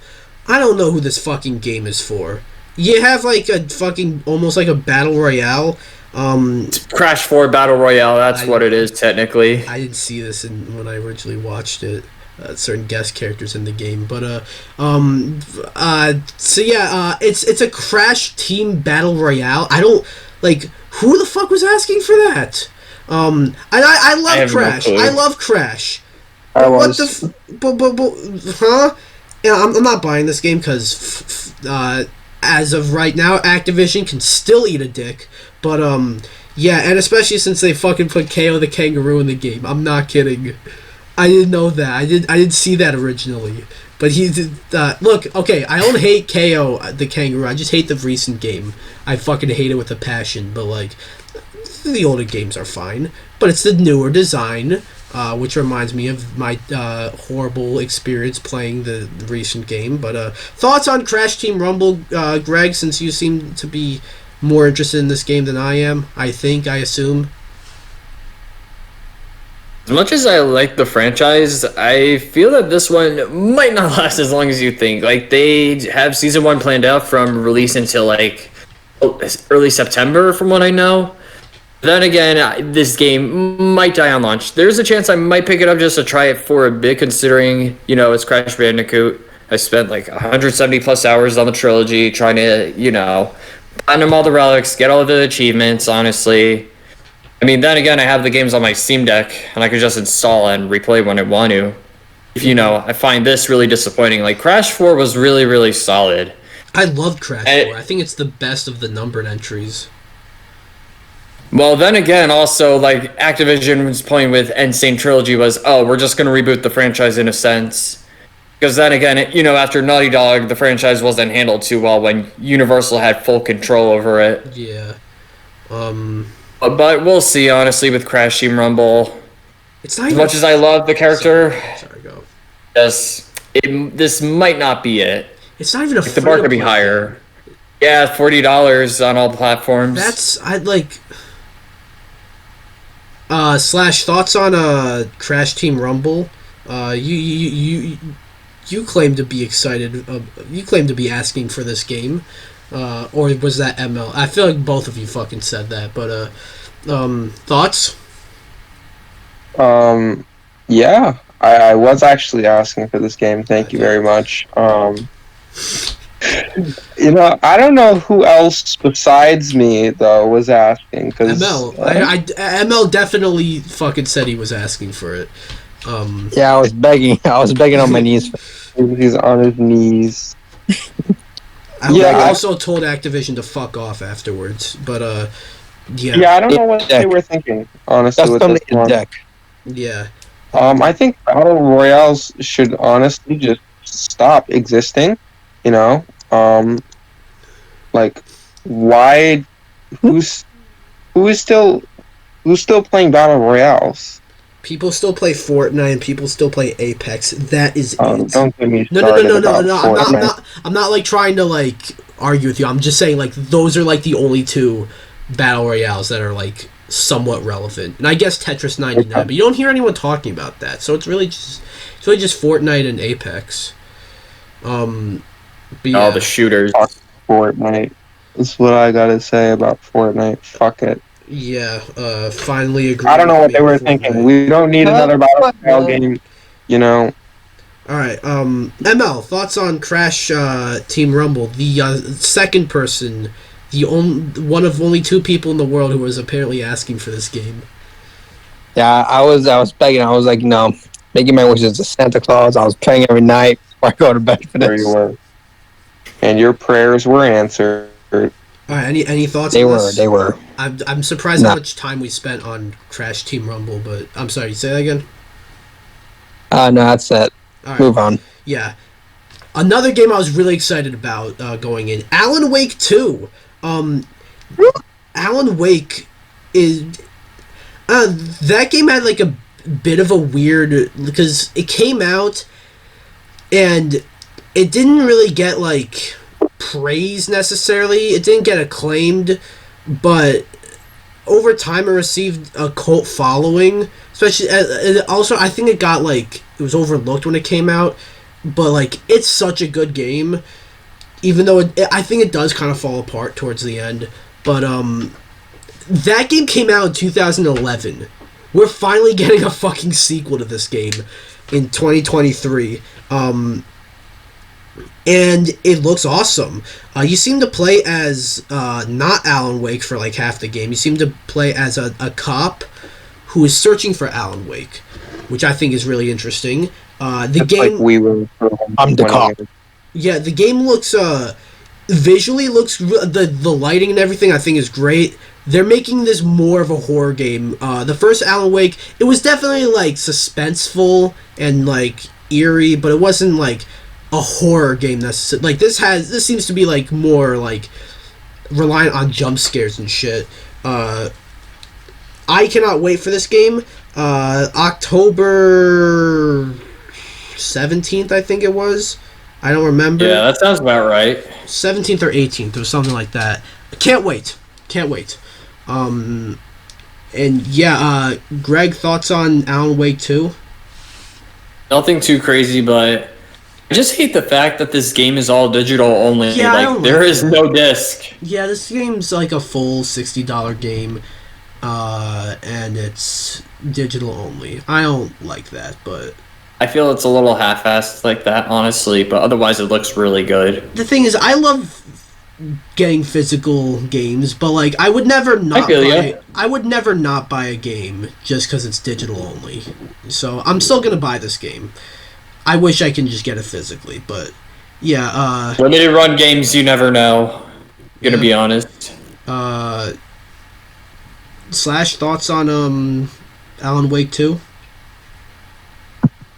Speaker 1: I don't know who this fucking game is for. You have like a fucking almost like a battle royale.
Speaker 2: Crash 4 Battle Royale. That's what it is technically.
Speaker 1: I didn't see this when I originally watched it. Certain guest characters in the game, but so yeah, it's a Crash Team Battle Royale. I don't like who the fuck was asking for that. And I love Crash.
Speaker 2: No clue.
Speaker 1: I love Crash.
Speaker 4: But
Speaker 1: huh? Yeah, I'm not buying this game because as of right now, Activision can still eat a dick. But yeah, and especially since they fucking put KO the Kangaroo in the game. I'm not kidding. I didn't know that. I didn't see that originally. But he did. Look, okay, I don't hate KO the Kangaroo. I just hate the recent game. I fucking hate it with a passion. But like, the older games are fine. But it's the newer design, which reminds me of my horrible experience playing the recent game. But thoughts on Crash Team Rumble, Greg? Since you seem to be more interested in this game than I am, I assume.
Speaker 2: As much as I like the franchise, I feel that this one might not last as long as you think. Like, they have Season 1 planned out from release until, like, early September, from what I know. Then again, this game might die on launch. There's a chance I might pick it up just to try it for a bit, considering, it's Crash Bandicoot. I spent, like, 170 plus hours on the trilogy trying to, platinum all the relics, get all the achievements, honestly. I mean, then again, I have the games on my Steam Deck, and I could just install and replay when I want to. If I find this really disappointing. Like, Crash 4 was really, really solid.
Speaker 1: I loved Crash 4. I think it's the best of the numbered entries.
Speaker 2: Well, then again, also, like, Activision's point with Insane Trilogy was, we're just going to reboot the franchise in a sense. Because then again, after Naughty Dog, the franchise wasn't handled too well when Universal had full control over it.
Speaker 1: Yeah.
Speaker 2: But we'll see, honestly, with Crash Team Rumble.
Speaker 1: It's not
Speaker 2: As
Speaker 1: even
Speaker 2: much as I love the character,
Speaker 1: sorry, go.
Speaker 2: This might not be it.
Speaker 1: It's not even a
Speaker 2: The bar could be higher. Yeah, $40 on all platforms.
Speaker 1: Slash, thoughts on Crash Team Rumble? You claim to be excited. You claim to be asking for this game. Or was that ML? I feel like both of you fucking said that, but thoughts?
Speaker 3: Yeah, I was actually asking for this game. Thank you very much. I don't know who else besides me though was asking. Cause,
Speaker 1: ML, ML definitely fucking said he was asking for it.
Speaker 4: Yeah, I was begging on my knees.
Speaker 3: He's on his knees.
Speaker 1: I also told Activision to fuck off afterwards, but yeah.
Speaker 3: Yeah, I don't know what they were thinking, honestly, with this one.
Speaker 4: Deck.
Speaker 1: Yeah.
Speaker 3: I think Battle Royales should honestly just stop existing, like, why, who's still playing Battle Royales?
Speaker 1: People still play Fortnite and people still play Apex. That is it.
Speaker 3: Don't get me
Speaker 1: No.
Speaker 3: started about Fortnite.
Speaker 1: I'm not like trying to like argue with you. I'm just saying, like, those are, like, the only two battle royales that are, like, somewhat relevant. And I guess Tetris 99, but you don't hear anyone talking about that. So it's really just Fortnite and Apex. But yeah.
Speaker 2: All the shooters.
Speaker 3: Fuck Fortnite. That's what I gotta say about Fortnite. Fuck it.
Speaker 1: Yeah, finally agree.
Speaker 3: I don't know what they were
Speaker 1: with
Speaker 3: thinking.
Speaker 1: Fortnite.
Speaker 3: We don't need another battle royale game. You know.
Speaker 1: All right, ML, thoughts on Crash Team Rumble? The second person, one of only two people in the world who was apparently asking for this game.
Speaker 4: Yeah, I was begging. I was like, making my wishes to Santa Claus. I was praying every night before I go to bed for
Speaker 3: There
Speaker 4: this.
Speaker 3: you were. And your prayers were answered.
Speaker 1: All right, any thoughts?
Speaker 4: They
Speaker 1: on
Speaker 4: were.
Speaker 1: this?
Speaker 4: They were.
Speaker 1: I'm surprised how much time we spent on Crash Team Rumble, but I'm sorry. Say that again.
Speaker 4: No, that's it.
Speaker 1: All right.
Speaker 4: Move on.
Speaker 1: Yeah. Another game I was really excited about going in. Alan Wake 2. Alan Wake is... that game had like a bit of a weird... Because it came out and it didn't really get like praise necessarily. It didn't get acclaimed, but over time it received a cult following. Especially... also, I think it got like... It was overlooked when it came out, but like it's such a good game, even though I think it does kind of fall apart towards the end. But that game came out in 2011. We're finally getting a fucking sequel to this game in 2023, and it looks awesome. You seem to play as not Alan Wake for like half the game. You seem to play as a cop who is searching for Alan Wake, which I think is really interesting. The game,
Speaker 3: like we were.
Speaker 4: I'm the cop.
Speaker 1: Yeah, the game looks visually looks the lighting and everything I think is great. They're making this more of a horror game. The first Alan Wake, it was definitely like suspenseful and like eerie, but it wasn't like a horror game. That's like this seems to be like more like reliant on jump scares and shit. I cannot wait for this game. October 17th, I think it was. I don't remember.
Speaker 2: Yeah, that sounds about right.
Speaker 1: 17th or 18th or something like that. Can't wait. And yeah, Greg, thoughts on Alan Wake 2?
Speaker 2: Nothing too crazy, but I just hate the fact that this game is all digital only.
Speaker 1: Yeah, I
Speaker 2: like
Speaker 1: don't
Speaker 2: there
Speaker 1: like
Speaker 2: is
Speaker 1: that.
Speaker 2: no disc.
Speaker 1: Yeah, this game's like a full $60 game, and it's digital only. I don't like that, but
Speaker 2: I feel it's a little half-assed like that, honestly, but otherwise it looks really good.
Speaker 1: the thing is, I love getting physical games, but like I would never not buy a game just because it's digital only. So I'm still gonna buy this game. I wish I can just get it physically, but yeah.
Speaker 2: Limited run games, you never know. Gonna be honest.
Speaker 1: Slash, thoughts on Alan Wake 2?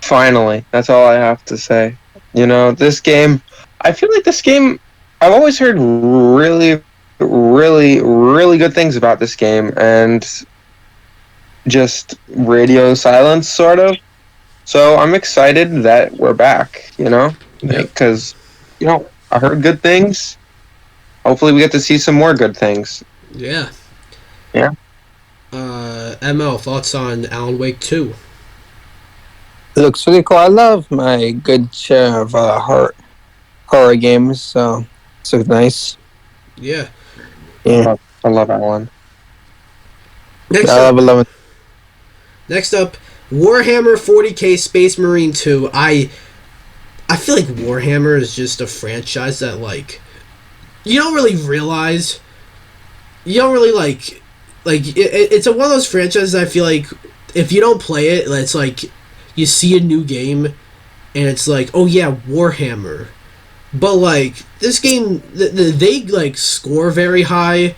Speaker 3: Finally, that's all I have to say. You know, this game, I feel like this game, I've always heard really, really, really good things about this game, and just radio silence, sort of. So I'm excited that we're back, you know? Because, you know, I heard good things. Hopefully we get to see some more good things.
Speaker 1: Yeah.
Speaker 3: Yeah.
Speaker 1: ML, thoughts on Alan Wake 2?
Speaker 4: It looks really cool. I love my good share of horror games, so it's nice.
Speaker 1: Yeah.
Speaker 4: Yeah.
Speaker 3: I love Alan.
Speaker 1: Next up, Warhammer 40k Space Marine 2. I feel like Warhammer is just a franchise that, like, you don't really realize. You don't really, like it's one of those franchises I feel like if you don't play it, it's like you see a new game and it's like, oh yeah, Warhammer. But like this game, they like score very high,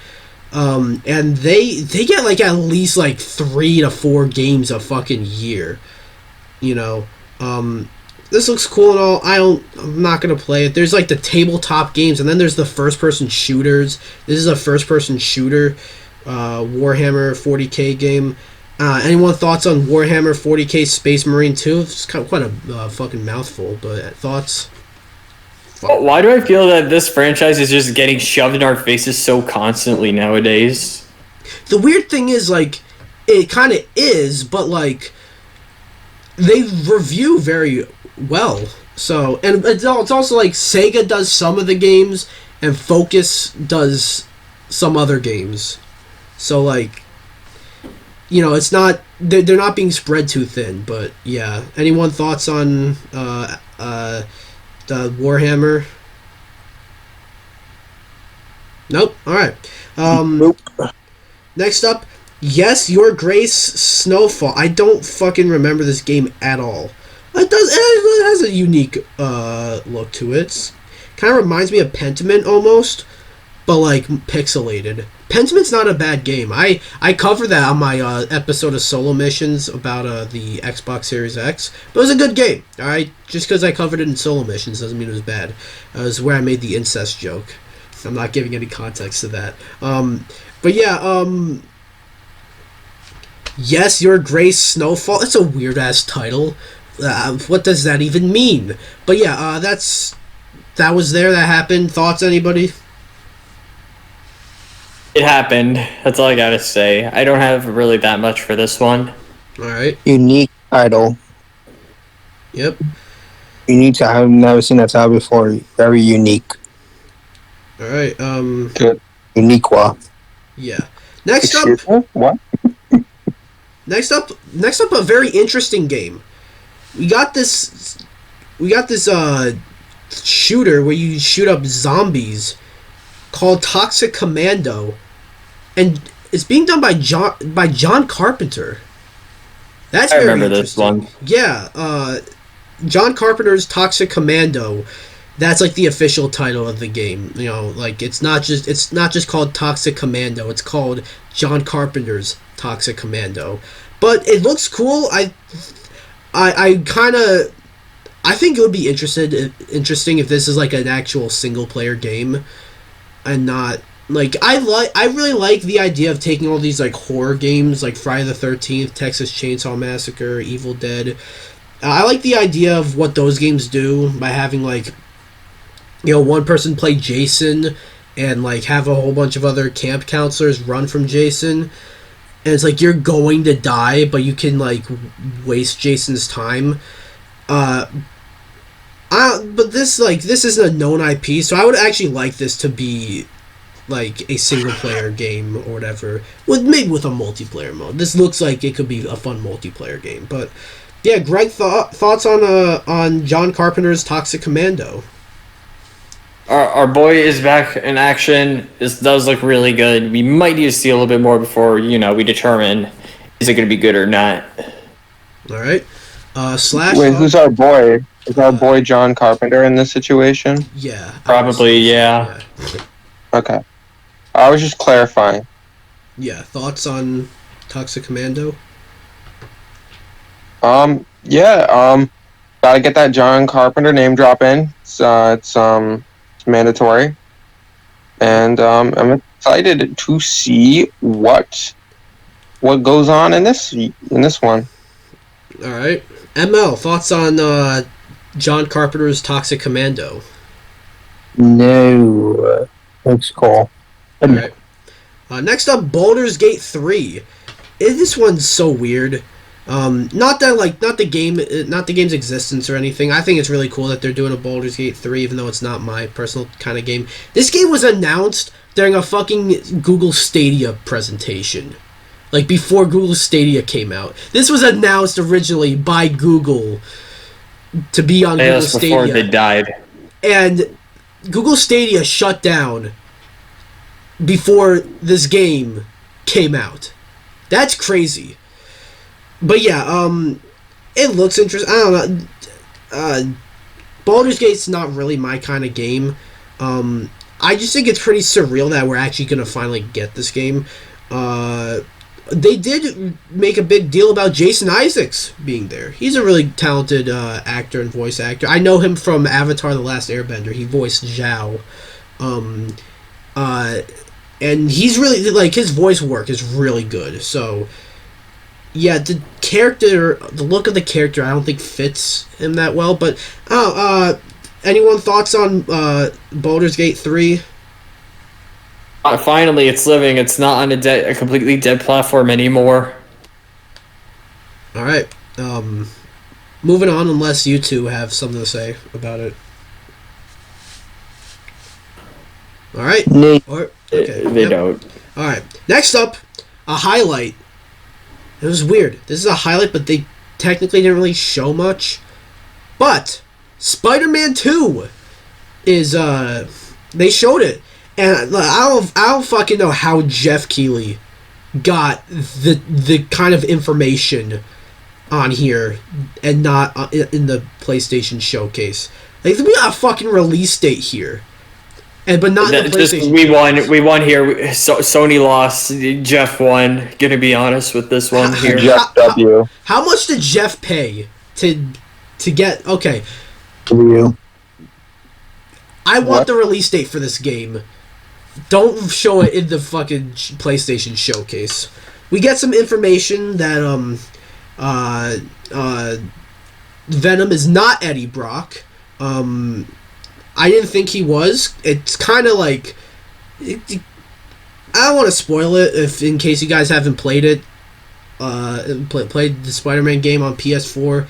Speaker 1: and they get like at least like 3 to 4 games a fucking year. You know, this looks cool and all. I'm not gonna play it. There's like the tabletop games, and then there's the first person shooters. This is a first person shooter, Warhammer 40k game. Anyone thoughts on Warhammer 40k Space Marine 2? It's quite a fucking mouthful, but thoughts?
Speaker 2: Why do I feel that this franchise is just getting shoved in our faces so constantly nowadays?
Speaker 1: The weird thing is, like, it kind of is, but, like, they review very well. So, and it's also, like, Sega does some of the games, and Focus does some other games. So, like, you know, it's not, they're not being spread too thin, but, yeah. Anyone thoughts on, the Warhammer? Nope. Alright.
Speaker 4: Nope.
Speaker 1: Next up, Yes, Your Grace Snowfall. I don't fucking remember this game at all. It has a unique look to it. Kind of reminds me of Pentiment almost, but like pixelated. Pentiment's not a bad game. I covered that on my episode of Solo Missions about the Xbox Series X. But it was a good game, alright? Just because I covered it in Solo Missions doesn't mean it was bad. It was where I made the incest joke. I'm not giving any context to that. But yeah, Yes, Your Grace Snowfall. It's a weird-ass title. What does that even mean? But yeah, that was there. That happened. Thoughts, anybody?
Speaker 2: It happened. That's all I gotta say. I don't have really that much for this one.
Speaker 1: All right.
Speaker 4: Unique title.
Speaker 1: Yep.
Speaker 4: Unique. I have never seen that title before. Very unique.
Speaker 1: All right.
Speaker 3: Good.
Speaker 4: Unique. Wow.
Speaker 1: Yeah. Next up.
Speaker 3: Excuse me? What?
Speaker 1: Next up, a very interesting game. We got this shooter where you shoot up zombies called Toxic Commando, and it's being done by John Carpenter. That's
Speaker 2: I
Speaker 1: very
Speaker 2: remember this
Speaker 1: interesting.
Speaker 2: one.
Speaker 1: Yeah, John Carpenter's Toxic Commando. That's like the official title of the game. You know, like it's not just called Toxic Commando. It's called John Carpenter's Toxic Commando. But it looks cool. I think it would be interesting if this is like an actual single player game, and not like I really like the idea of taking all these like horror games like Friday the 13th, Texas Chainsaw Massacre, Evil Dead. I like the idea of what those games do by having like, you know, one person play Jason and like have a whole bunch of other camp counselors run from Jason. And it's like you're going to die, but you can like waste Jason's time. But this isn't a known IP, so I would actually like this to be like a single player game or whatever, maybe with a multiplayer mode. This looks like it could be a fun multiplayer game. But yeah, Greg, thoughts on John Carpenter's Toxic Commando?
Speaker 2: Our boy is back in action. This does look really good. We might need to see a little bit more before, you know, we determine is it going to be good or not.
Speaker 1: All right. Slash.
Speaker 3: Wait, who's our boy? Is our boy John Carpenter in this situation?
Speaker 1: Yeah.
Speaker 2: Probably, yeah.
Speaker 3: Okay. I was just clarifying.
Speaker 1: Yeah. Thoughts on Toxic Commando?
Speaker 3: Yeah. Gotta get that John Carpenter name drop in. It's mandatory, and I'm excited to see what goes on in this one.
Speaker 1: All right, ML, thoughts on John Carpenter's Toxic Commando?
Speaker 4: No, looks cool.
Speaker 1: All right. Next up, Baldur's Gate 3. This one's so weird. Not the game's existence or anything. I think it's really cool that they're doing a Baldur's Gate 3, even though it's not my personal kind of game. This game was announced during a fucking Google Stadia presentation. Like, before Google Stadia came out. This was announced originally by Google to be on Google Stadia.
Speaker 2: Before they died.
Speaker 1: And Google Stadia shut down before this game came out. That's crazy. But yeah, it looks interesting. I don't know. Baldur's Gate's not really my kind of game. I just think it's pretty surreal that we're actually going to finally get this game. They did make a big deal about Jason Isaacs being there. He's a really talented actor and voice actor. I know him from Avatar: The Last Airbender. He voiced Zhao. And he's really, like, his voice work is really good. So, yeah, the look of the character, I don't think fits him that well. But, anyone thoughts on Baldur's Gate 3?
Speaker 2: Finally, it's living. It's not on a completely dead platform anymore.
Speaker 1: All right. Moving on, unless you two have something to say about it. All right. Okay.
Speaker 2: They don't.
Speaker 1: All right. Next up, a highlight. It was weird. This is a highlight, but they technically didn't really show much. But Spider-Man 2 is they showed it, and I don't fucking know how Jeff Keighley got the kind of information on here and not in the PlayStation showcase. Like, we got a fucking release date here. But not in the PlayStation.
Speaker 2: We won here. Sony lost. Jeff won. Gonna be honest with this one here.
Speaker 3: Jeff W.
Speaker 1: How much did Jeff pay to get? Okay,
Speaker 4: W.
Speaker 1: I want the release date for this game. Don't show it in the fucking PlayStation showcase. We get some information that Venom is not Eddie Brock. I didn't think he was. It's kind of like... I don't want to spoil it in case you guys haven't played it. Played the Spider-Man game on PS4.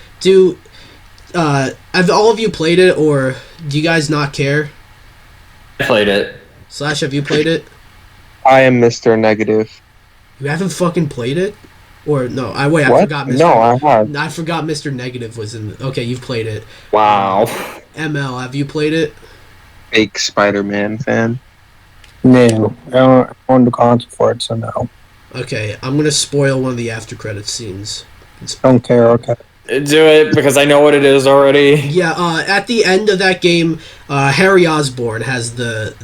Speaker 1: Have all of you played it, or do you guys not care?
Speaker 2: I played it.
Speaker 1: Slash, have you played it?
Speaker 3: I am Mr. Negative.
Speaker 1: You haven't fucking played it? Or, no, I
Speaker 3: What?
Speaker 1: forgot Mr.
Speaker 3: No, I have.
Speaker 1: I forgot Mr. Negative was in... Okay, you've played it.
Speaker 2: Wow.
Speaker 1: ML, have you played it?
Speaker 3: Fake Spider-Man fan.
Speaker 4: No, I don't own the console for it, so no.
Speaker 1: Okay, I'm gonna spoil one of the after credit scenes.
Speaker 4: Don't care. Okay.
Speaker 2: Do it, because I know what it is already.
Speaker 1: Yeah, at the end of that game, Harry Osborn has the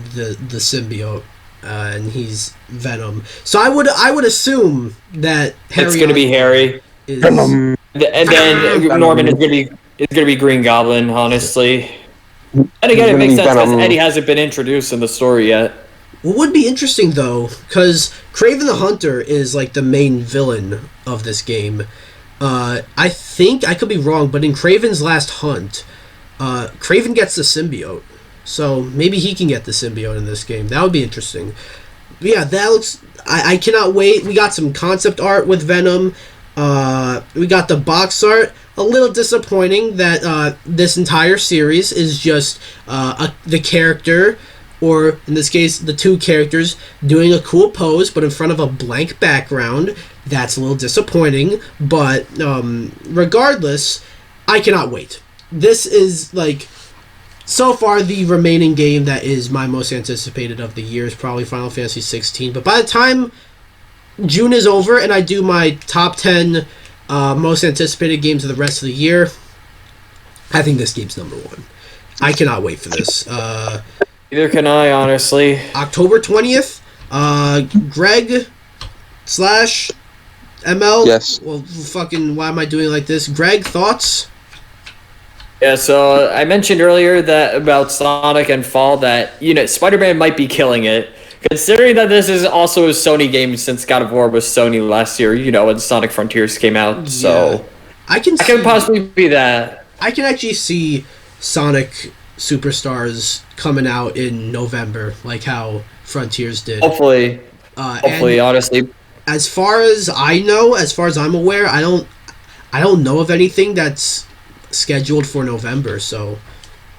Speaker 1: symbiote, and he's Venom. So I would assume that Harry
Speaker 2: It's gonna be Harry.
Speaker 1: is...
Speaker 2: And then Norman is gonna be Green Goblin, honestly. And again, it makes sense because Eddie hasn't been introduced in the story yet.
Speaker 1: What would be interesting, though, because Kraven the Hunter is, like, the main villain of this game. I think, I could be wrong, but in Kraven's Last Hunt, Kraven gets the symbiote. So maybe he can get the symbiote in this game. That would be interesting. But yeah, that looks... I cannot wait. We got some concept art with Venom. We got the box art. A little disappointing that this entire series is just the character, or in this case, the two characters, doing a cool pose, but in front of a blank background. That's a little disappointing, but regardless, I cannot wait. This is, like, so far the remaining game that is my most anticipated of the year is probably Final Fantasy 16, but by the time June is over and I do my top 10 most anticipated games of the rest of the year, I think this game's number one. I cannot wait for this.
Speaker 2: Neither can I, honestly.
Speaker 1: October 20th, Greg slash ML.
Speaker 3: Yes.
Speaker 1: Well, fucking, why am I doing it like this? Greg, thoughts?
Speaker 2: Yeah, so I mentioned earlier that about Sonic and Fall that, Spider-Man might be killing it. Considering that this is also a Sony game since God of War was Sony last year, when Sonic Frontiers came out, so...
Speaker 1: Yeah. I can
Speaker 2: possibly be that.
Speaker 1: I can actually see Sonic Superstars coming out in November, like how Frontiers did.
Speaker 2: Hopefully, honestly.
Speaker 1: As far as I know, as far as I'm aware, I don't know of anything that's scheduled for November, so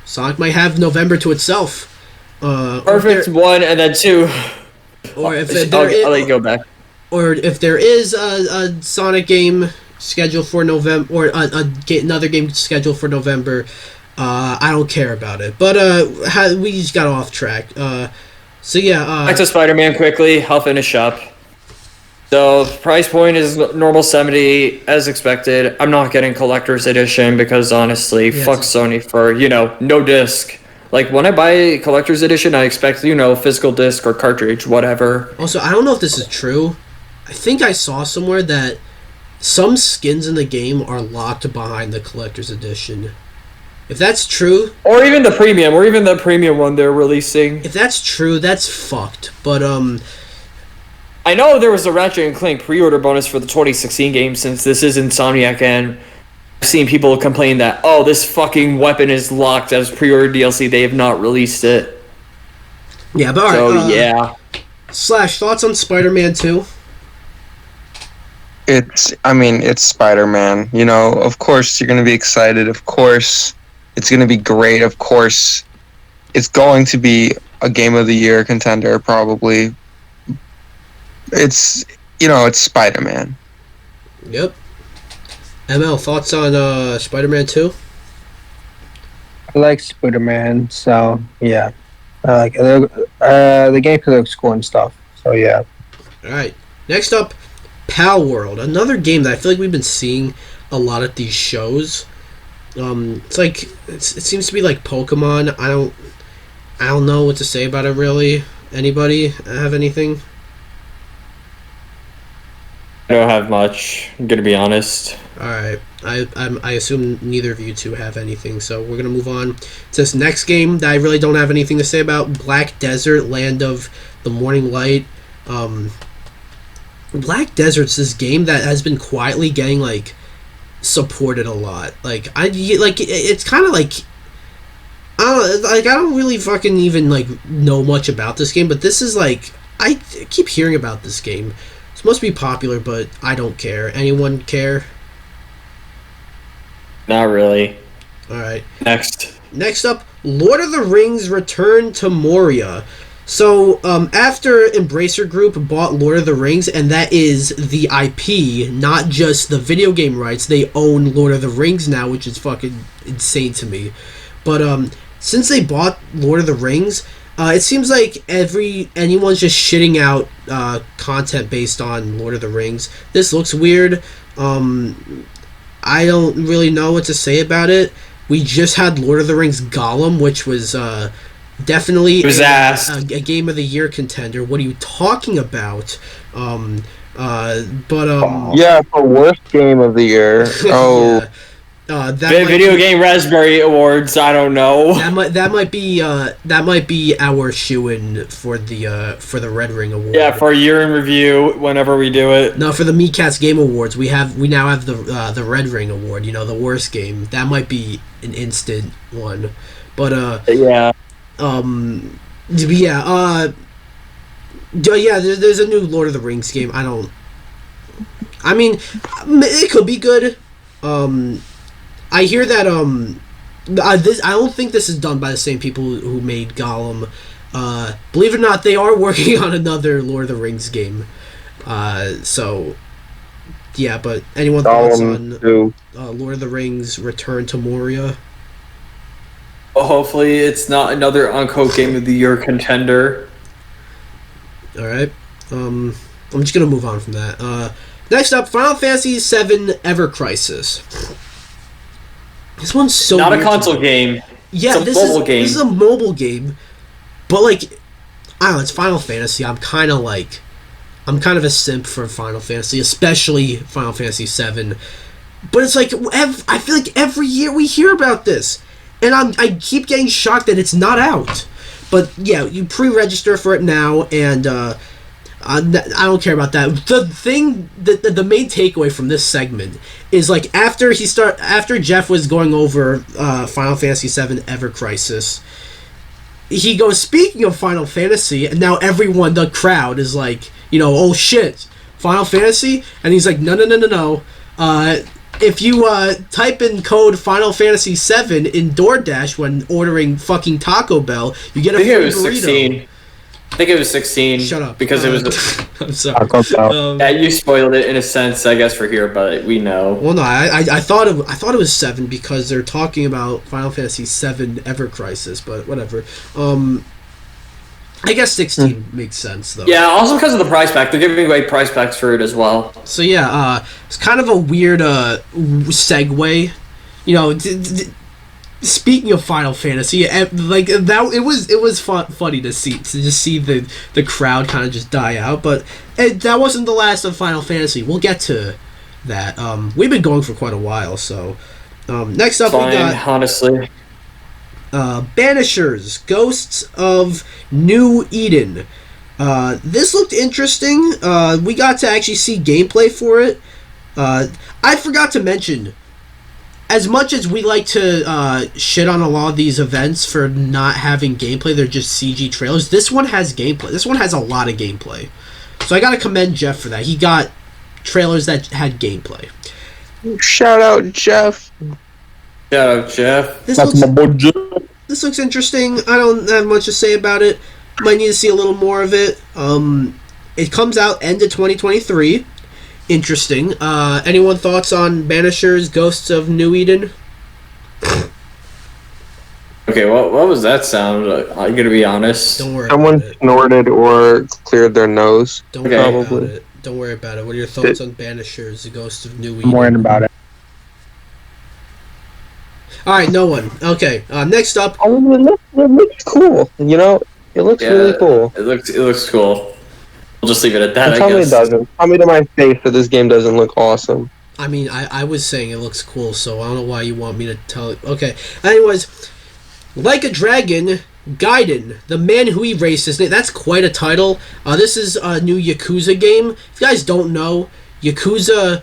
Speaker 1: Sonic might have November to itself.
Speaker 2: Perfect, one, and then two.
Speaker 1: Or if
Speaker 2: I'll let you go back.
Speaker 1: Or if there is a Sonic game scheduled for November, or another game scheduled for November, I don't care about it. But we just got off track. So yeah.
Speaker 2: Back to Spider-Man quickly. I'll finish up. So price point is normal $70 as expected. I'm not getting collector's edition because honestly, fuck Sony for no disc. Like, when I buy a collector's edition, I expect, physical disc or cartridge, whatever.
Speaker 1: Also, I don't know if this is true. I think I saw somewhere that some skins in the game are locked behind the collector's edition. If that's true...
Speaker 2: Or even the premium one they're releasing.
Speaker 1: If that's true, that's fucked. But,
Speaker 2: I know there was a Ratchet & Clank pre-order bonus for the 2016 game since this is Insomniac, and I've seen people complain that, oh, this fucking weapon is locked as pre-order DLC. They have not released it.
Speaker 1: Yeah, but
Speaker 2: So,
Speaker 1: alright.
Speaker 2: yeah.
Speaker 1: Slash, thoughts on Spider-Man 2?
Speaker 3: It's Spider-Man. You know, of course you're going to be excited. Of course it's going to be great. Of course it's going to be a Game of the Year contender, probably. It's Spider-Man.
Speaker 1: Yep. ML, thoughts on Spider-Man 2?
Speaker 4: I like Spider-Man, so yeah. I like it. The gameplay looks cool and stuff, so yeah.
Speaker 1: Alright. Next up, Pal World. Another game that I feel like we've been seeing a lot at these shows. It's like it seems to be like Pokemon. I don't know what to say about it really. Anybody have anything?
Speaker 2: I don't have much, I'm gonna be honest.
Speaker 1: Alright. I assume neither of you two have anything, so we're gonna move on to this next game that I really don't have anything to say about. Black Desert, Land of the Morning Light. Black Desert's this game that has been quietly getting like supported a lot. It's kind of like I don't really fucking even like know much about this game, but this is like I keep hearing about this game. It's supposed to be popular, but I don't care. Anyone care?
Speaker 2: Not really.
Speaker 1: Alright.
Speaker 2: Next
Speaker 1: up, Lord of the Rings Return to Moria. So, after Embracer Group bought Lord of the Rings, and that is the IP, not just the video game rights, they own Lord of the Rings now, which is fucking insane to me. But, since they bought Lord of the Rings, it seems like anyone's just shitting out content based on Lord of the Rings. This looks weird. I don't really know what to say about it. We just had Lord of the Rings Gollum, which was definitely a Game of the Year contender. What are you talking about?
Speaker 3: Yeah, for worst Game of the Year. Oh.
Speaker 1: Yeah.
Speaker 2: Video Game Raspberry Awards. I don't know.
Speaker 1: That might be our shoo-in for the Red Ring Award.
Speaker 2: Yeah, for a year in review whenever we do it.
Speaker 1: No, for the Miikcast Game Awards, we now have the Red Ring Award. You know, the worst game. That might be an instant one, but
Speaker 2: yeah.
Speaker 1: There's a new Lord of the Rings game. I mean, it could be good. I hear that I don't think this is done by the same people who made Gollum. Believe it or not, they are working on another Lord of the Rings game. So yeah, but anyone thoughts on Lord of the Rings Return to Moria?
Speaker 2: Well, hopefully it's not another Unquote Game of the Year contender.
Speaker 1: Alright. I'm just gonna move on from that. Next up, Final Fantasy VII Ever Crisis. This one's so
Speaker 2: not a console game.
Speaker 1: Yeah,
Speaker 2: it's a mobile game.
Speaker 1: This is a mobile game, but like, I don't know. It's Final Fantasy. I'm kind of a simp for Final Fantasy, especially Final Fantasy VII. But it's like I feel like every year we hear about this, and I keep getting shocked that it's not out. But yeah, you pre-register for it now, and I don't care about that. The main takeaway from this segment is like after Jeff was going over Final Fantasy VII Ever Crisis, he goes, speaking of Final Fantasy, and now everyone, the crowd, is like, oh shit, Final Fantasy, and he's like, no. If you type in code Final Fantasy VII in DoorDash when ordering fucking Taco Bell, you get a free burrito.
Speaker 2: 16. I think it was 16.
Speaker 1: Shut up.
Speaker 2: Because it was.
Speaker 1: I'm sorry.
Speaker 2: Yeah, you spoiled it in a sense, I guess, for here, but we know.
Speaker 1: Well, no, I thought it was 7 because they're talking about Final Fantasy VII Ever Crisis, but whatever. I guess 16 makes sense though.
Speaker 2: Yeah, also because of the price pack, they're giving away price packs for it as well.
Speaker 1: So yeah, it's kind of a weird segue. Speaking of Final Fantasy, like that, it was funny to just see the crowd kind of just die out. But that wasn't the last of Final Fantasy. We'll get to that. We've been going for quite a while. So next up, we got
Speaker 2: honestly,
Speaker 1: Banishers: Ghosts of New Eden. This looked interesting. We got to actually see gameplay for it. I forgot to mention. as much as we like to shit on a lot of these events for not having gameplay, they're just CG trailers. This one has gameplay. This one has a lot of gameplay. So I gotta commend Jeff for that. He got trailers that had gameplay.
Speaker 3: Shout out, Jeff.
Speaker 2: Shout out, Jeff.
Speaker 1: This looks interesting. I don't have much to say about it. Might need to see a little more of it. It comes out end of 2023. Interesting. Anyone thoughts on Banisher's Ghosts of New Eden?
Speaker 2: Okay, what was that sound? I'm gonna be honest.
Speaker 1: Don't worry
Speaker 3: Someone
Speaker 1: about it.
Speaker 3: snorted or cleared their nose.
Speaker 1: Don't worry
Speaker 3: Probably.
Speaker 1: about it. Don't worry about it. What are your thoughts on Banisher's Ghosts of New Eden?
Speaker 4: I'm worrying about it.
Speaker 1: Alright, no one. Okay, next up.
Speaker 3: Oh, it looks cool. You know, it looks really cool.
Speaker 2: It looks cool. We'll just leave it at that.
Speaker 3: Tell
Speaker 2: I
Speaker 3: me
Speaker 2: guess.
Speaker 3: it doesn't. Tell me to my face that this game doesn't look awesome.
Speaker 1: I mean, I was saying it looks cool, so I don't know why you want me to tell it. Okay, anyways, Like a Dragon, Gaiden, the man who erased his name. That's quite a title. This is a new Yakuza game. If you guys don't know, Yakuza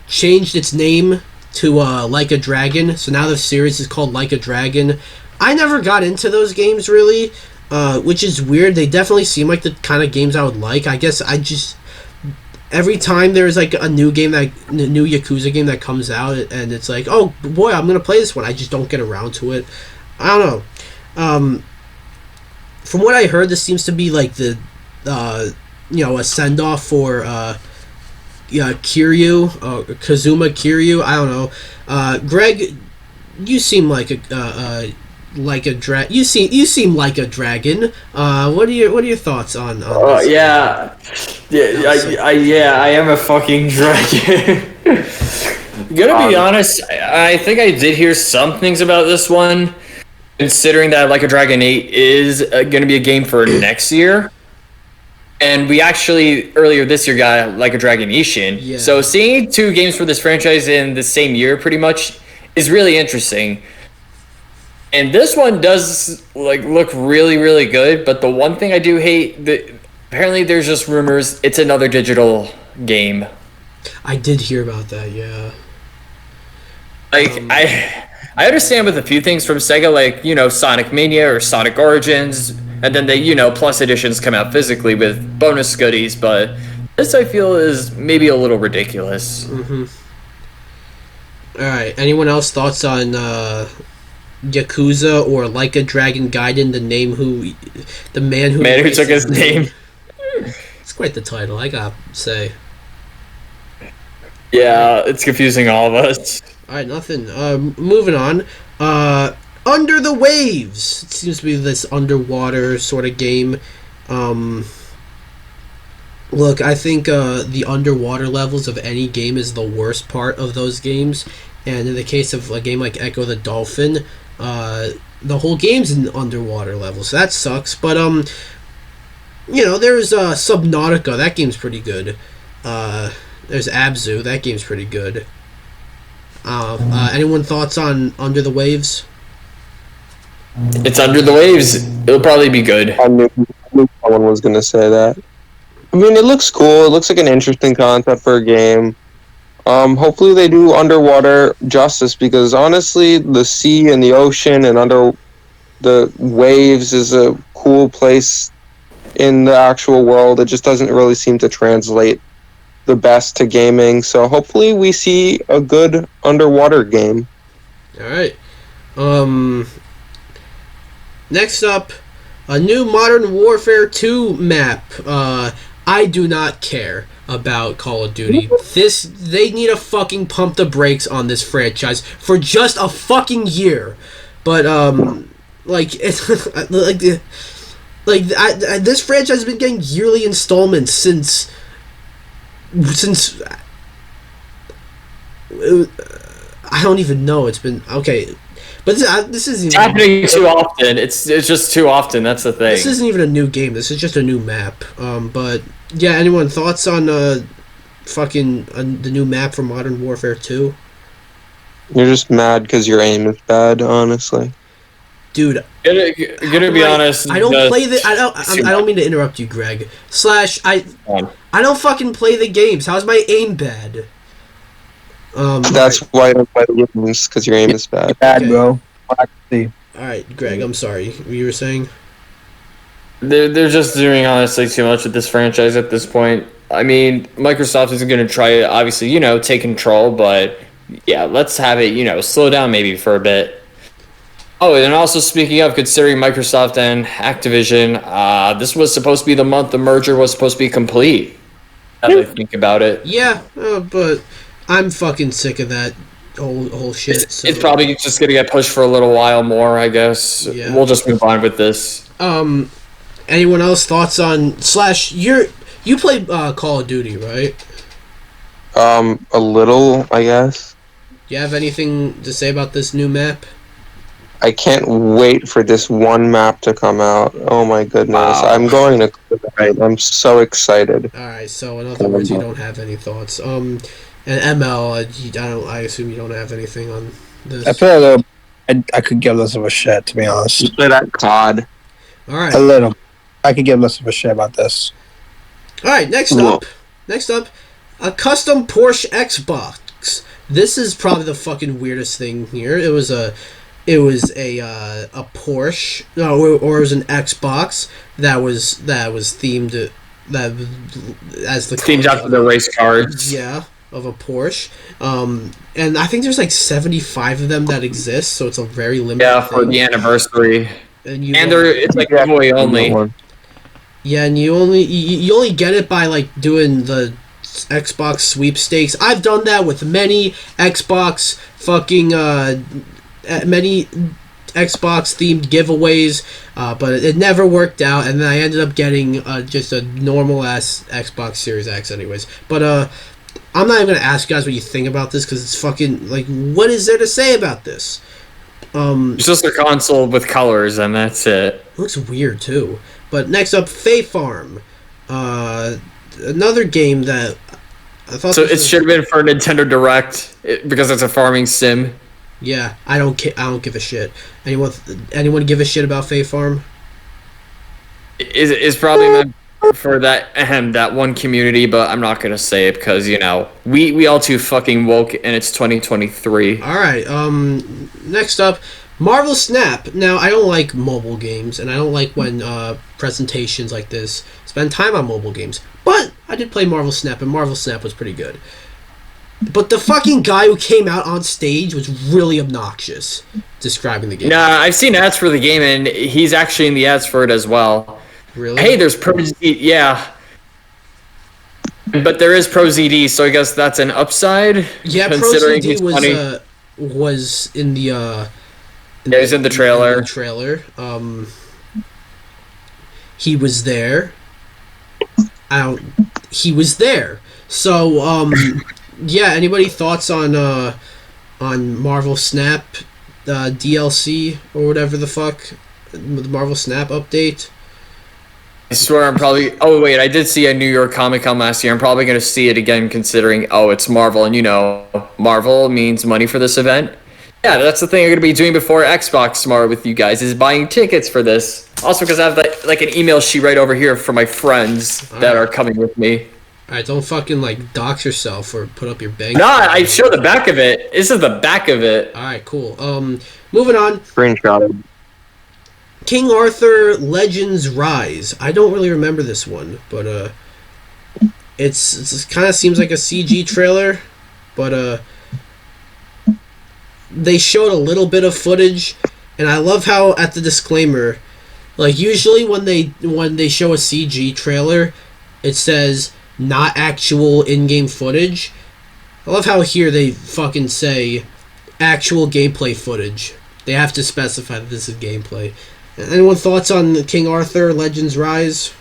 Speaker 1: changed its name to Like a Dragon, so now the series is called Like a Dragon. I never got into those games really, which is weird. They definitely seem like the kind of games I would like. I guess I just every time there's like a new game new Yakuza game that comes out and it's like, oh boy, I'm gonna play this one, I just don't get around to it. I don't know. From what I heard, this seems to be like the a send off for Kiryu, Kazuma Kiryu. I don't know. Greg, you seem like a you seem like a dragon. What are your thoughts on this?
Speaker 2: Yeah, I am a fucking dragon. Gonna be honest, I think I did hear some things about this one, considering that Like a Dragon 8 is gonna be a game for next year. And we actually, earlier this year, got Like a Dragon Ishin.
Speaker 1: Yeah.
Speaker 2: So seeing two games for this franchise in the same year, pretty much, is really interesting. And this one does look really, really good. But the one thing I do hate, that apparently there's just rumors it's another digital game.
Speaker 1: I did hear about that. Yeah.
Speaker 2: I understand with a few things from Sega, like Sonic Mania or Sonic Origins, and then they plus editions come out physically with bonus goodies. But this I feel is maybe a little ridiculous.
Speaker 1: Mm-hmm. All right. Anyone else thoughts on Yakuza or Like a Dragon Gaiden? The man who
Speaker 2: took his name.
Speaker 1: It's quite the title, I gotta say.
Speaker 2: Yeah, it's confusing all of us.
Speaker 1: All right, nothing. Moving on. Under the Waves. It seems to be this underwater sort of game. Look, I think the underwater levels of any game is the worst part of those games. And in the case of a game like Echo the Dolphin, the whole game's in underwater levels. So that sucks. But there's Subnautica. That game's pretty good. There's Abzu. That game's pretty good. Anyone thoughts on Under the Waves?
Speaker 2: It's Under the Waves. It'll probably be good.
Speaker 3: I knew someone was going to say that. I mean, it looks cool. It looks like an interesting concept for a game. Hopefully they do underwater justice, because honestly, the sea and the ocean and under the waves is a cool place in the actual world. It just doesn't really seem to translate the best to gaming. So hopefully we see a good underwater game.
Speaker 1: All right. Next up, a new Modern Warfare 2 map. I do not care about Call of Duty. They need to fucking pump the brakes on this franchise for just a fucking year. But this franchise has been getting yearly installments since I don't even know. It's been okay. But this isn't
Speaker 2: It's happening too often. It's just too often. That's the thing.
Speaker 1: This isn't even a new game. This is just a new map. But yeah, anyone thoughts on the new map for Modern Warfare 2?
Speaker 3: You're just mad because your aim is bad, honestly.
Speaker 1: Dude,
Speaker 2: gonna be honest.
Speaker 1: I don't play the. I don't mean to interrupt you, Greg. I don't fucking play the games. How's my aim bad?
Speaker 3: That's why I don't play the games, because your aim is bad.
Speaker 4: Bad,
Speaker 1: Okay.
Speaker 4: bro. I can see.
Speaker 1: All right, Greg. I'm sorry. What you were saying?
Speaker 2: They're just doing honestly too much with this franchise at this point. I mean, Microsoft isn't going to try to obviously, take control, but yeah, let's have it, slow down maybe for a bit. Oh, and also speaking of considering Microsoft and Activision, this was supposed to be the month the merger was supposed to be complete. As I think about it,
Speaker 1: Yeah, but I'm fucking sick of that whole shit. So.
Speaker 2: it's probably just going to get pushed for a little while more, I guess.
Speaker 1: Yeah.
Speaker 2: We'll just move on with this.
Speaker 1: Anyone else thoughts on Slash? You play Call of Duty, right?
Speaker 3: A little, I guess.
Speaker 1: Do you have anything to say about this new map?
Speaker 3: I can't wait for this one map to come out. Oh my goodness.
Speaker 2: Wow.
Speaker 3: I'm going to cry. I'm so excited.
Speaker 1: All right. So in other words, you don't have any thoughts. And ML, I assume you don't have anything on this.
Speaker 4: I feel a little. I could give less of a shit, to be honest.
Speaker 3: You play that COD.
Speaker 1: All right.
Speaker 4: A little. I could give less of a shit about this.
Speaker 1: All right. Next up, a custom Porsche Xbox. This is probably the fucking weirdest thing here. It was a Porsche, or it was an Xbox that was themed as the
Speaker 2: Themed after the race cars.
Speaker 1: Yeah, of a Porsche. And I think there's like 75 of them that exist, so it's a very limited.
Speaker 2: Yeah, for
Speaker 1: thing.
Speaker 2: the anniversary.
Speaker 1: And
Speaker 2: It's like giveaway only.
Speaker 1: Yeah, and you only get it by like doing the Xbox sweepstakes. I've done that with many Xbox themed giveaways, but it never worked out, and then I ended up getting just a normal ass Xbox Series X anyways. But I'm not even gonna ask you guys what you think about this, because it's fucking like, what is there to say about this?
Speaker 2: It's just a console with colors, and that's it.
Speaker 1: It looks weird too. But next up, Fae Farm, another game that I thought.
Speaker 2: So it should have been for Nintendo Direct because it's a farming sim.
Speaker 1: Yeah, I don't give a shit. Anyone give a shit about Fae Farm?
Speaker 2: Is probably meant for that one community, but I'm not gonna say it because we all too fucking woke, and it's 2023.
Speaker 1: All right. Next up, Marvel Snap. Now, I don't like mobile games, and I don't like when presentations like this spend time on mobile games. But I did play Marvel Snap, and Marvel Snap was pretty good. But the fucking guy who came out on stage was really obnoxious describing the game.
Speaker 2: Nah, I've seen ads for the game, and he's actually in the ads for it as well.
Speaker 1: Really?
Speaker 2: Hey, there's Pro ZD, yeah. But there is Pro ZD, so I guess that's an upside.
Speaker 1: Yeah, Pro
Speaker 2: considering
Speaker 1: ZD
Speaker 2: he's funny.
Speaker 1: was in the
Speaker 2: Yeah, he's in the trailer.
Speaker 1: He was there. He was there. So, yeah. Anybody thoughts on Marvel Snap DLC or whatever the fuck, the Marvel Snap update?
Speaker 2: I swear I'm probably... Oh, wait, I did see a New York Comic Con last year. I'm probably going to see it again considering, it's Marvel. And, Marvel means money for this event. Yeah, that's the thing I'm going to be doing before Xbox tomorrow with you guys, is buying tickets for this. Also, because I have, an email sheet right over here for my friends that are coming with me.
Speaker 1: Alright, don't fucking, dox yourself or put up your bank.
Speaker 2: No, I show the back of it. This is the back of it.
Speaker 1: Alright, cool. Moving on.
Speaker 3: Screenshot.
Speaker 1: King Arthur Legends Rise. I don't really remember this one, but it's kind of seems like a CG trailer, but they showed a little bit of footage, and I love how at the disclaimer, usually when they show a CG trailer, it says not actual in-game footage. I love how here they fucking say actual gameplay footage. They have to specify that this is gameplay. Anyone thoughts on King Arthur Legends Rise?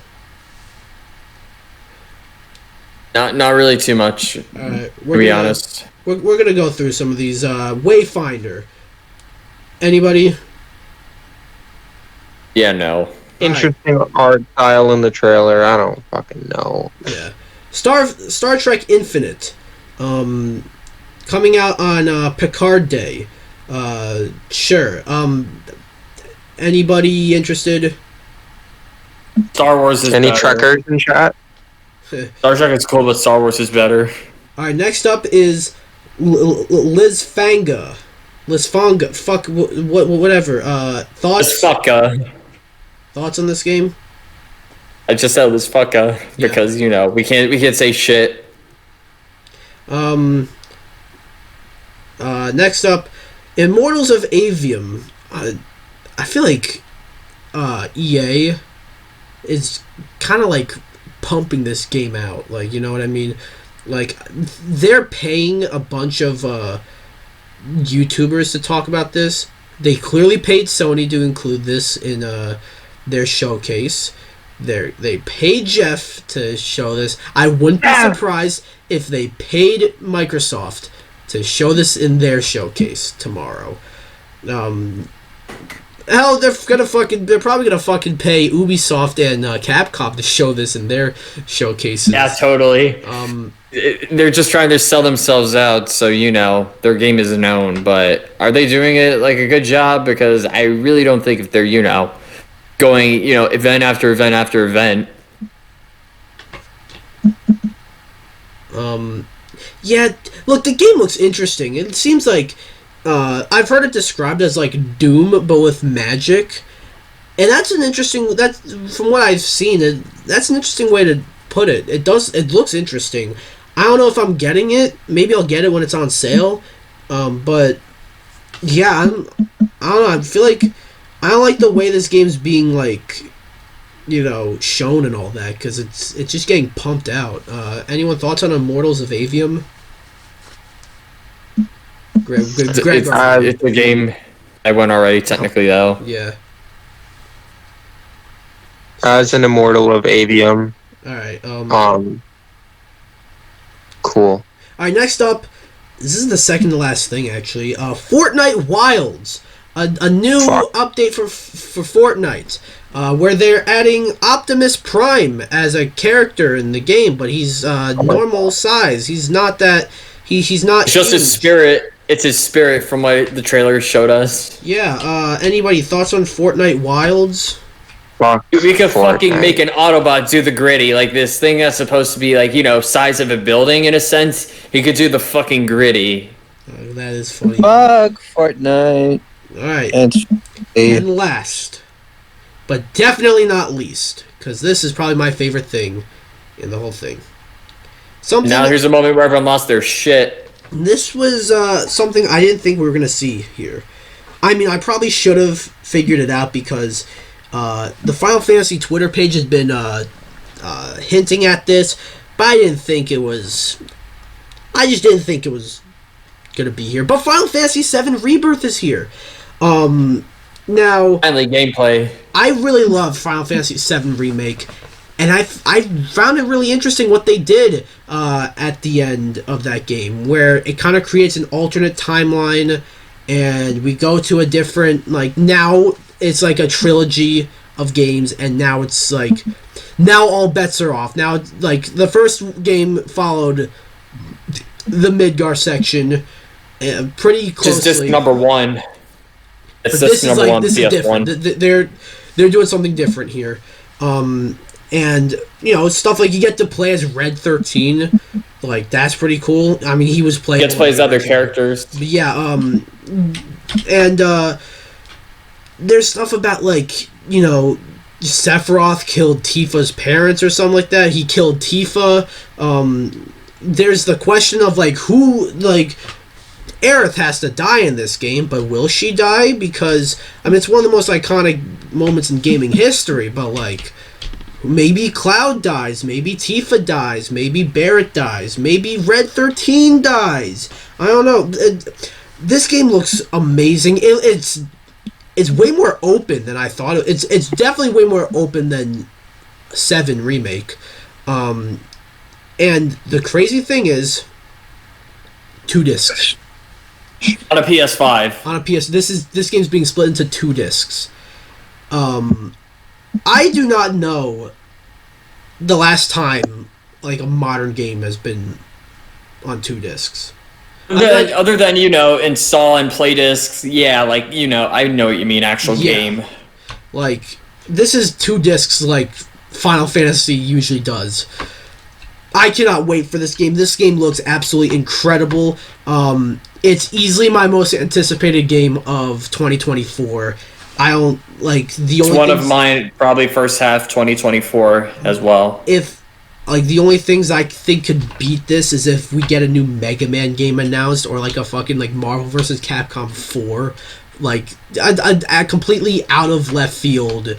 Speaker 2: Not really too much,
Speaker 1: Alright,
Speaker 2: to be honest.
Speaker 1: We're gonna go through some of these. Wayfinder. Anybody?
Speaker 2: Yeah, no.
Speaker 3: Interesting art style in the trailer. I don't fucking know.
Speaker 1: Yeah. Star Trek Infinite. Coming out on Picard Day. Sure. Anybody interested?
Speaker 2: Star Wars is
Speaker 3: Any
Speaker 2: better.
Speaker 3: trekkers in chat?
Speaker 2: Star Trek is cool, but Star Wars is better.
Speaker 1: Alright, next up is Liz Fanga, fuck, whatever. Thoughts? Thoughts on this game?
Speaker 2: I just said Liz Fucka because we can't say shit.
Speaker 1: Next up, Immortals of Avium. I feel like EA is kind of like pumping this game out. Like, you know what I mean? Like, they're paying a bunch of YouTubers to talk about this. They clearly paid Sony to include this in their showcase. They paid Jeff to show this. I wouldn't be surprised if they paid Microsoft to show this in their showcase tomorrow. Hell, they're probably gonna fucking pay Ubisoft and Capcom to show this in their showcases.
Speaker 2: Yeah, totally. They're just trying to sell themselves out, so their game is known. But are they doing it like a good job? Because I really don't think if they're going event after event after event.
Speaker 1: Yeah, look, the game looks interesting. It seems like I've heard it described as like Doom, but with magic, and that's an interesting. That's from what I've seen. That's an interesting way to put it. It looks interesting. I don't know if I'm getting it. Maybe I'll get it when it's on sale. But yeah, I don't know. I feel like I don't like the way this game's being like, shown and all that, because it's just getting pumped out. Anyone thoughts on Immortals of Avium?
Speaker 2: It's a game I won already, technically, though.
Speaker 1: Yeah.
Speaker 3: As an Immortal of Avium.
Speaker 1: Alright,
Speaker 3: cool.
Speaker 1: Alright, next up, this is the second to last thing, actually. Fortnite Wilds. A new update for Fortnite, where they're adding Optimus Prime as a character in the game, but he's normal size. He's not that. He's not.
Speaker 2: It's just his spirit. It's his spirit from what the trailer showed us.
Speaker 1: Yeah. Anybody thoughts on Fortnite Wilds?
Speaker 2: We could fucking make an Autobot do the gritty, like this thing that's supposed to be like size of a building in a sense. He could do the fucking gritty.
Speaker 1: That is funny.
Speaker 4: Fuck Fortnite.
Speaker 1: Alright, and last, but definitely not least, because this is probably my favorite thing in the whole thing.
Speaker 2: Here's a moment where everyone lost their shit.
Speaker 1: This was something I didn't think we were going to see here. I mean, I probably should have figured it out, because the Final Fantasy Twitter page has been hinting at this, but I just didn't think it was going to be here. But Final Fantasy VII Rebirth is here. Now,
Speaker 2: finally gameplay.
Speaker 1: I really love Final Fantasy VII Remake, and I found it really interesting what they did at the end of that game, where it kind of creates an alternate timeline, and we go to a different, now it's like a trilogy of games, and now it's now all bets are off. Now, the first game followed the Midgar section pretty closely.
Speaker 2: Just number one. It's just number one.
Speaker 1: This is different. They're doing something different here, and stuff like you get to play as Red 13, that's pretty cool. I mean, he was playing.
Speaker 2: Gets to play as other characters.
Speaker 1: But yeah, and there's stuff about Sephiroth killed Tifa's parents or something like that. He killed Tifa. There's the question of who Aerith has to die in this game, but will she die? Because it's one of the most iconic moments in gaming history. But maybe Cloud dies, maybe Tifa dies, maybe Barrett dies, maybe Red 13 dies. I don't know. This game looks amazing. It's way more open than I thought. It's definitely way more open than 7 Remake. And the crazy thing is, 2 discs.
Speaker 2: On a PS5.
Speaker 1: On a PS, this game's being split into 2 discs. I do not know the last time a modern game has been on 2 discs.
Speaker 2: Other than install and play discs, yeah, I know what you mean. Actual game.
Speaker 1: This is 2 discs Final Fantasy usually does. I cannot wait for this game. This game looks absolutely incredible. It's easily my most anticipated game of 2024. I don't like the only.
Speaker 2: It's one of mine, probably first half 2024 as well.
Speaker 1: If like the only things I think could beat this is if we get a new Mega Man game announced, or like a fucking like Marvel vs. Capcom 4, like a completely out of left field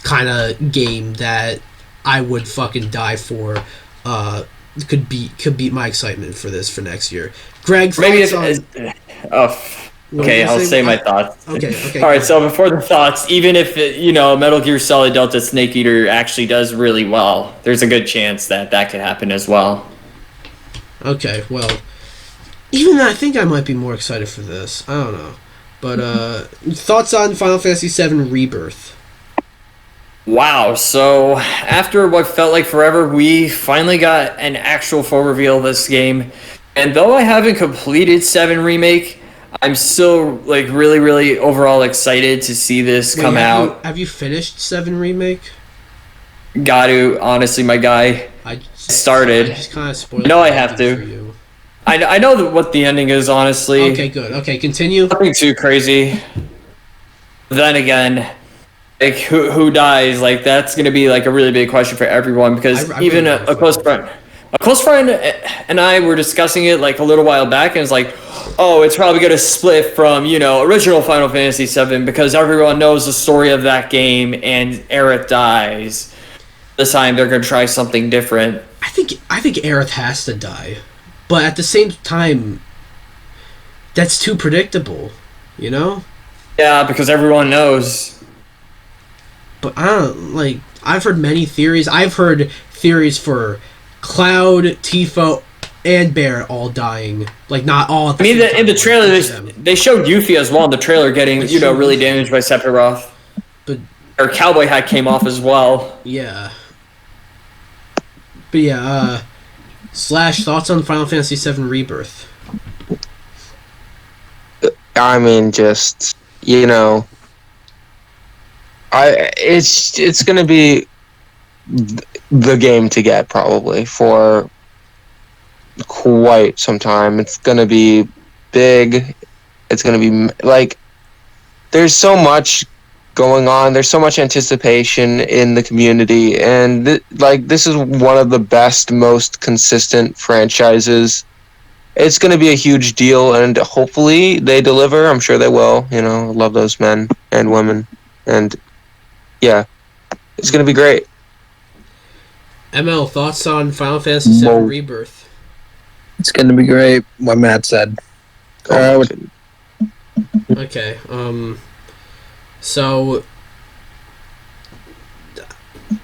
Speaker 1: kind of game that I would fucking die for. Could beat my excitement for this for next year. Greg,
Speaker 2: Maybe if
Speaker 1: Okay,
Speaker 2: I'll say my thoughts.
Speaker 1: Okay.
Speaker 2: All right, so before the thoughts, even if Metal Gear Solid Delta Snake Eater actually does really well, there's a good chance that could happen as well.
Speaker 1: Okay, well, even I think I might be more excited for this. I don't know, but thoughts on Final Fantasy VII Rebirth?
Speaker 2: Wow, so after what felt like forever, we finally got an actual full reveal of this game. And though I haven't completed 7 Remake, I'm still like really, really overall excited to see this come out.
Speaker 1: Have you finished 7 Remake?
Speaker 2: Got to, honestly, my guy.
Speaker 1: I
Speaker 2: started.
Speaker 1: just kind of spoiled.
Speaker 2: No, I have to. I know what the ending is, honestly.
Speaker 1: Okay, good. Okay, continue.
Speaker 2: Nothing too crazy. Then again, like who dies? Like that's gonna be like a really big question for everyone, because even really a close friend and I were discussing it like a little while back, and it's like, oh, it's probably gonna split from original Final Fantasy VII, because everyone knows the story of that game, and Aerith dies. This time they're gonna try something different.
Speaker 1: I think Aerith has to die, but at the same time, that's too predictable, Yeah,
Speaker 2: because everyone knows.
Speaker 1: But I don't like. I've heard many theories. I've heard theories for Cloud, Tifa, and Barret all dying. Like not all.
Speaker 2: I mean, in the trailer, they showed Yuffie as well in the trailer getting really damaged by Sephiroth.
Speaker 1: But
Speaker 2: her cowboy hat came off as well.
Speaker 1: Yeah. But yeah. Slash, thoughts on Final Fantasy VII Rebirth?
Speaker 3: I mean, just it's gonna be the game to get probably for quite some time. It's gonna be big. It's gonna be like there's so much going on. There's so much anticipation in the community, and this is one of the best, most consistent franchises. It's gonna be a huge deal, and hopefully they deliver. I'm sure they will. Love those men and women, and yeah, it's gonna be great.
Speaker 1: ML, thoughts on Final Fantasy VII Rebirth?
Speaker 4: It's gonna be great. What Matt said.
Speaker 1: Okay. So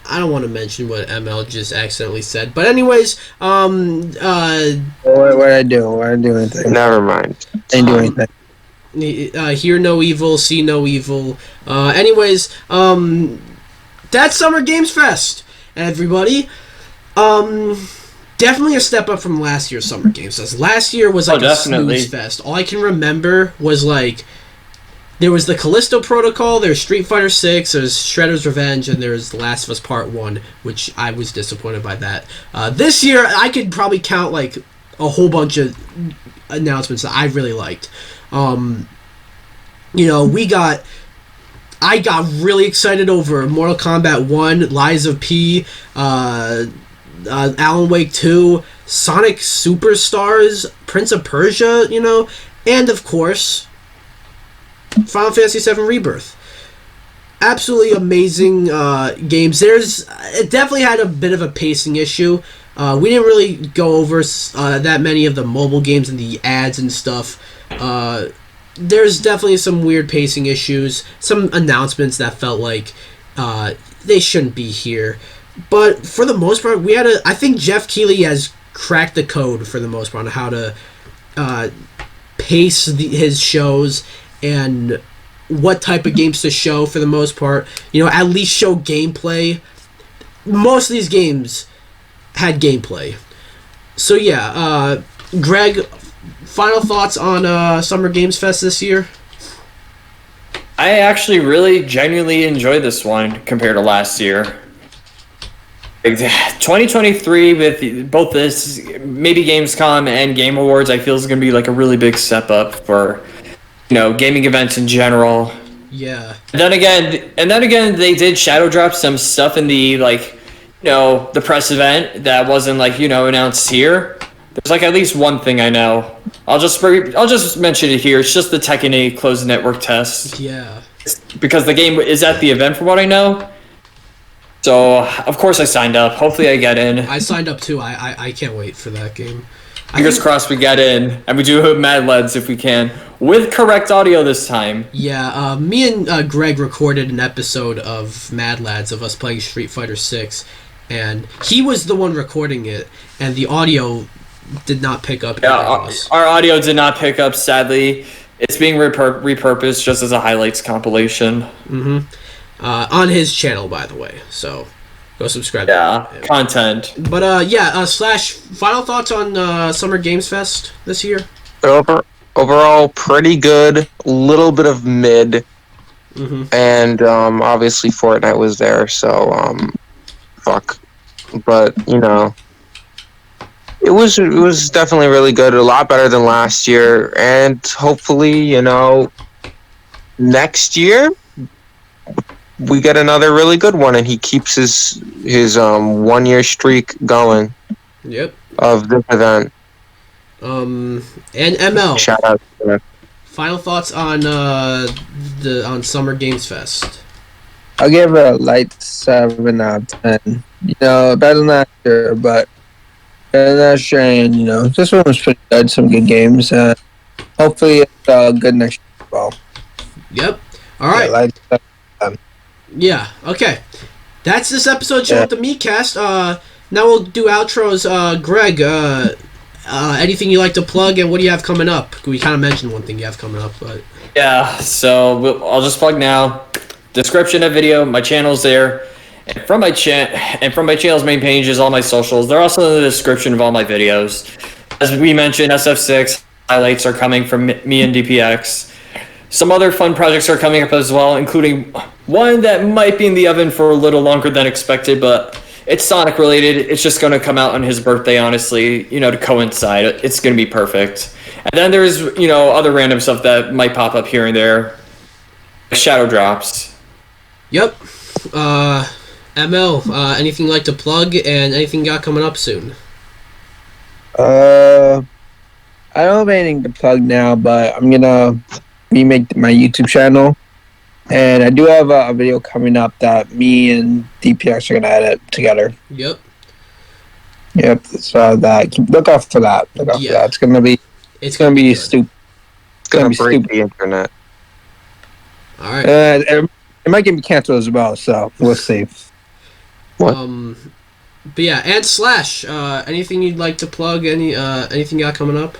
Speaker 1: I don't want to mention what ML just accidentally said, but anyways,
Speaker 4: what did I do? What did I do anything?
Speaker 3: Never mind.
Speaker 4: Didn't do anything.
Speaker 1: Hear no evil, see no evil. Anyways, that's Summer Games Fest, everybody. Definitely a step up from last year's Summer Games Fest. Last year was like a snooze fest. All I can remember was like there was the Callisto Protocol, there's Street Fighter 6, there's Shredder's Revenge, and there's The Last of Us Part 1, which I was disappointed by that. This year, I could probably count like a whole bunch of announcements that I really liked. I got really excited over Mortal Kombat 1, Lies of P, Alan Wake 2, Sonic Superstars, Prince of Persia, and of course, Final Fantasy VII Rebirth. Absolutely amazing games. It definitely had a bit of a pacing issue. We didn't really go over that many of the mobile games and the ads and stuff. There's definitely some weird pacing issues, some announcements that felt like they shouldn't be here. But for the most part, I think Jeff Keighley has cracked the code for the most part on how to pace his shows and what type of games to show for the most part. At least show gameplay. Most of these games had gameplay. So yeah, Greg, final thoughts on Summer Games Fest this year?
Speaker 2: I actually really genuinely enjoyed this one compared to last year. 2023 with both this maybe Gamescom and Game Awards, I feel is going to be like a really big step up for gaming events in general.
Speaker 1: Yeah.
Speaker 2: And then again, they did shadow drop some stuff in the the press event that wasn't announced here. There's like at least one thing I know. I'll just mention it here. It's just the Tekken 8 closed network test.
Speaker 1: Yeah.
Speaker 2: Because the game is at the event, from what I know. So of course I signed up. Hopefully I get in.
Speaker 1: I signed up too. I can't wait for that game.
Speaker 2: Fingers crossed we get in, and we do Mad Lads if we can, with correct audio this time.
Speaker 1: Yeah, me and Greg recorded an episode of Mad Lads of us playing Street Fighter 6, and he was the one recording it, and the audio did not pick up.
Speaker 2: Yeah, our audio did not pick up, sadly. It's being repurposed just as a highlights compilation.
Speaker 1: Mm-hmm. On his channel, by the way, so go subscribe.
Speaker 2: Yeah, content.
Speaker 1: But Slash, final thoughts on Summer Games Fest this year?
Speaker 3: Overall, pretty good. A little bit of mid, and obviously Fortnite was there, so fuck. But it was definitely really good. A lot better than last year, and hopefully, next year we get another really good one, and he keeps his 1 year streak going.
Speaker 1: Yep.
Speaker 3: Of this event.
Speaker 1: And ML.
Speaker 3: Shout out to that.
Speaker 1: Final thoughts on on Summer Games Fest.
Speaker 4: I'll give it a light 7 out of 10. Better than last year, but better than last year, and this one was pretty good. Some good games. Hopefully it's good next year as well.
Speaker 1: Yep. All right.
Speaker 4: Yeah, light 7.
Speaker 1: Yeah, okay. That's this episode with the Miikcast. Now we'll do outros. Greg, anything you like to plug, and what do you have coming up? We kind of mentioned one thing you have coming up, but...
Speaker 2: Yeah, so I'll just plug now. Description of video, my channel's there. And from my channel's main page is all my socials. They're also in the description of all my videos. As we mentioned, SF6 highlights are coming from me and DPX. Some other fun projects are coming up as well, including one that might be in the oven for a little longer than expected, but it's Sonic related. It's just going to come out on his birthday, honestly, to coincide. It's going to be perfect. And then there's, other random stuff that might pop up here and there. Shadow drops.
Speaker 1: Yep. ML, anything you like to plug, and anything you got coming up soon?
Speaker 4: I don't have anything to plug now, but I'm going to remake my YouTube channel. And I do have a video coming up that me and DPX are going to edit together.
Speaker 1: Yep.
Speaker 4: So look out for that. Look out for that. It's going to be stupid.
Speaker 3: It's going to break the internet.
Speaker 1: All right.
Speaker 4: It might get me canceled as well, so we'll see.
Speaker 3: What?
Speaker 1: But yeah, and Slash, anything you'd like to plug? Anything you got coming up?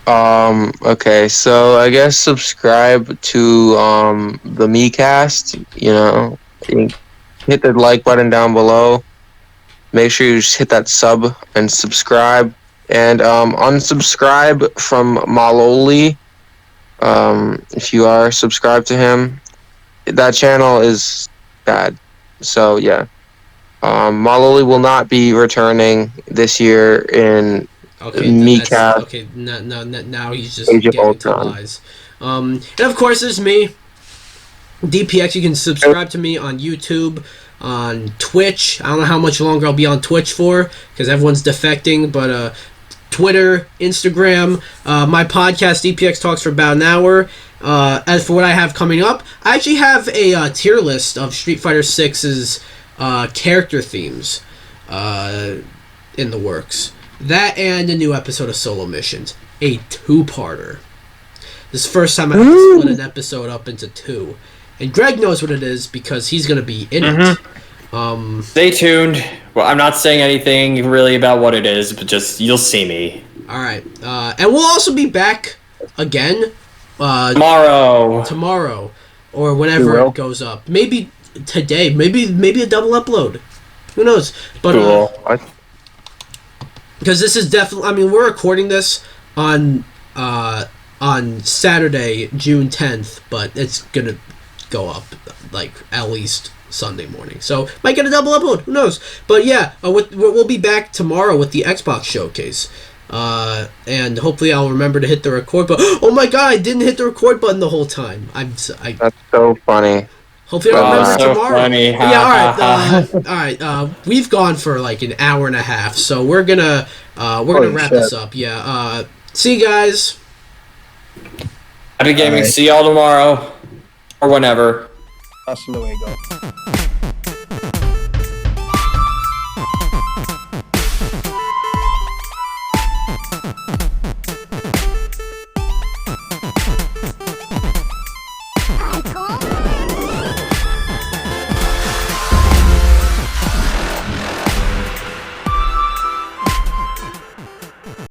Speaker 3: Okay, so I guess subscribe to the Miikcast, hit the like button down below. Make sure you just hit that sub and subscribe, and unsubscribe from Maloli. If you are subscribed to him, that channel is bad. So yeah, Maloli will not be returning this year in Miikcast.
Speaker 1: Okay, now he's just getting into lies. And of course, there's me, DPX. You can subscribe to me on YouTube, on Twitch. I don't know how much longer I'll be on Twitch for, because everyone's defecting, but Twitter, Instagram, my podcast, DPX Talks, for about an hour. As for what I have coming up, I actually have a tier list of Street Fighter 6's character themes in the works. That and a new episode of Solo Missions. A 2-parter. This is the first time I have to split an episode up into 2. And Greg knows what it is because he's going to be in it.
Speaker 2: Stay tuned. Well, I'm not saying anything really about what it is, but just you'll see me.
Speaker 1: Alright. And we'll also be back again tomorrow. Or whenever it goes up. Maybe today. Maybe a double upload. Who knows? But
Speaker 2: cool.
Speaker 1: Because this is definitely, we're recording this on Saturday, June 10th, but it's gonna go up, at least Sunday morning. So might get a double upload. Who knows? But yeah, we'll be back tomorrow with the Xbox showcase. And hopefully I'll remember to hit the record button. Oh my god, I didn't hit the record button the whole time.
Speaker 3: That's so funny.
Speaker 1: Hopefully I'll remember
Speaker 2: so
Speaker 1: tomorrow.
Speaker 2: Funny.
Speaker 1: Yeah, alright. We've gone for like an hour and a half, so we're gonna wrap this up. Yeah. See you guys.
Speaker 2: Happy gaming.
Speaker 4: Alright.
Speaker 2: See y'all tomorrow. Or whenever.
Speaker 4: Hasta luego.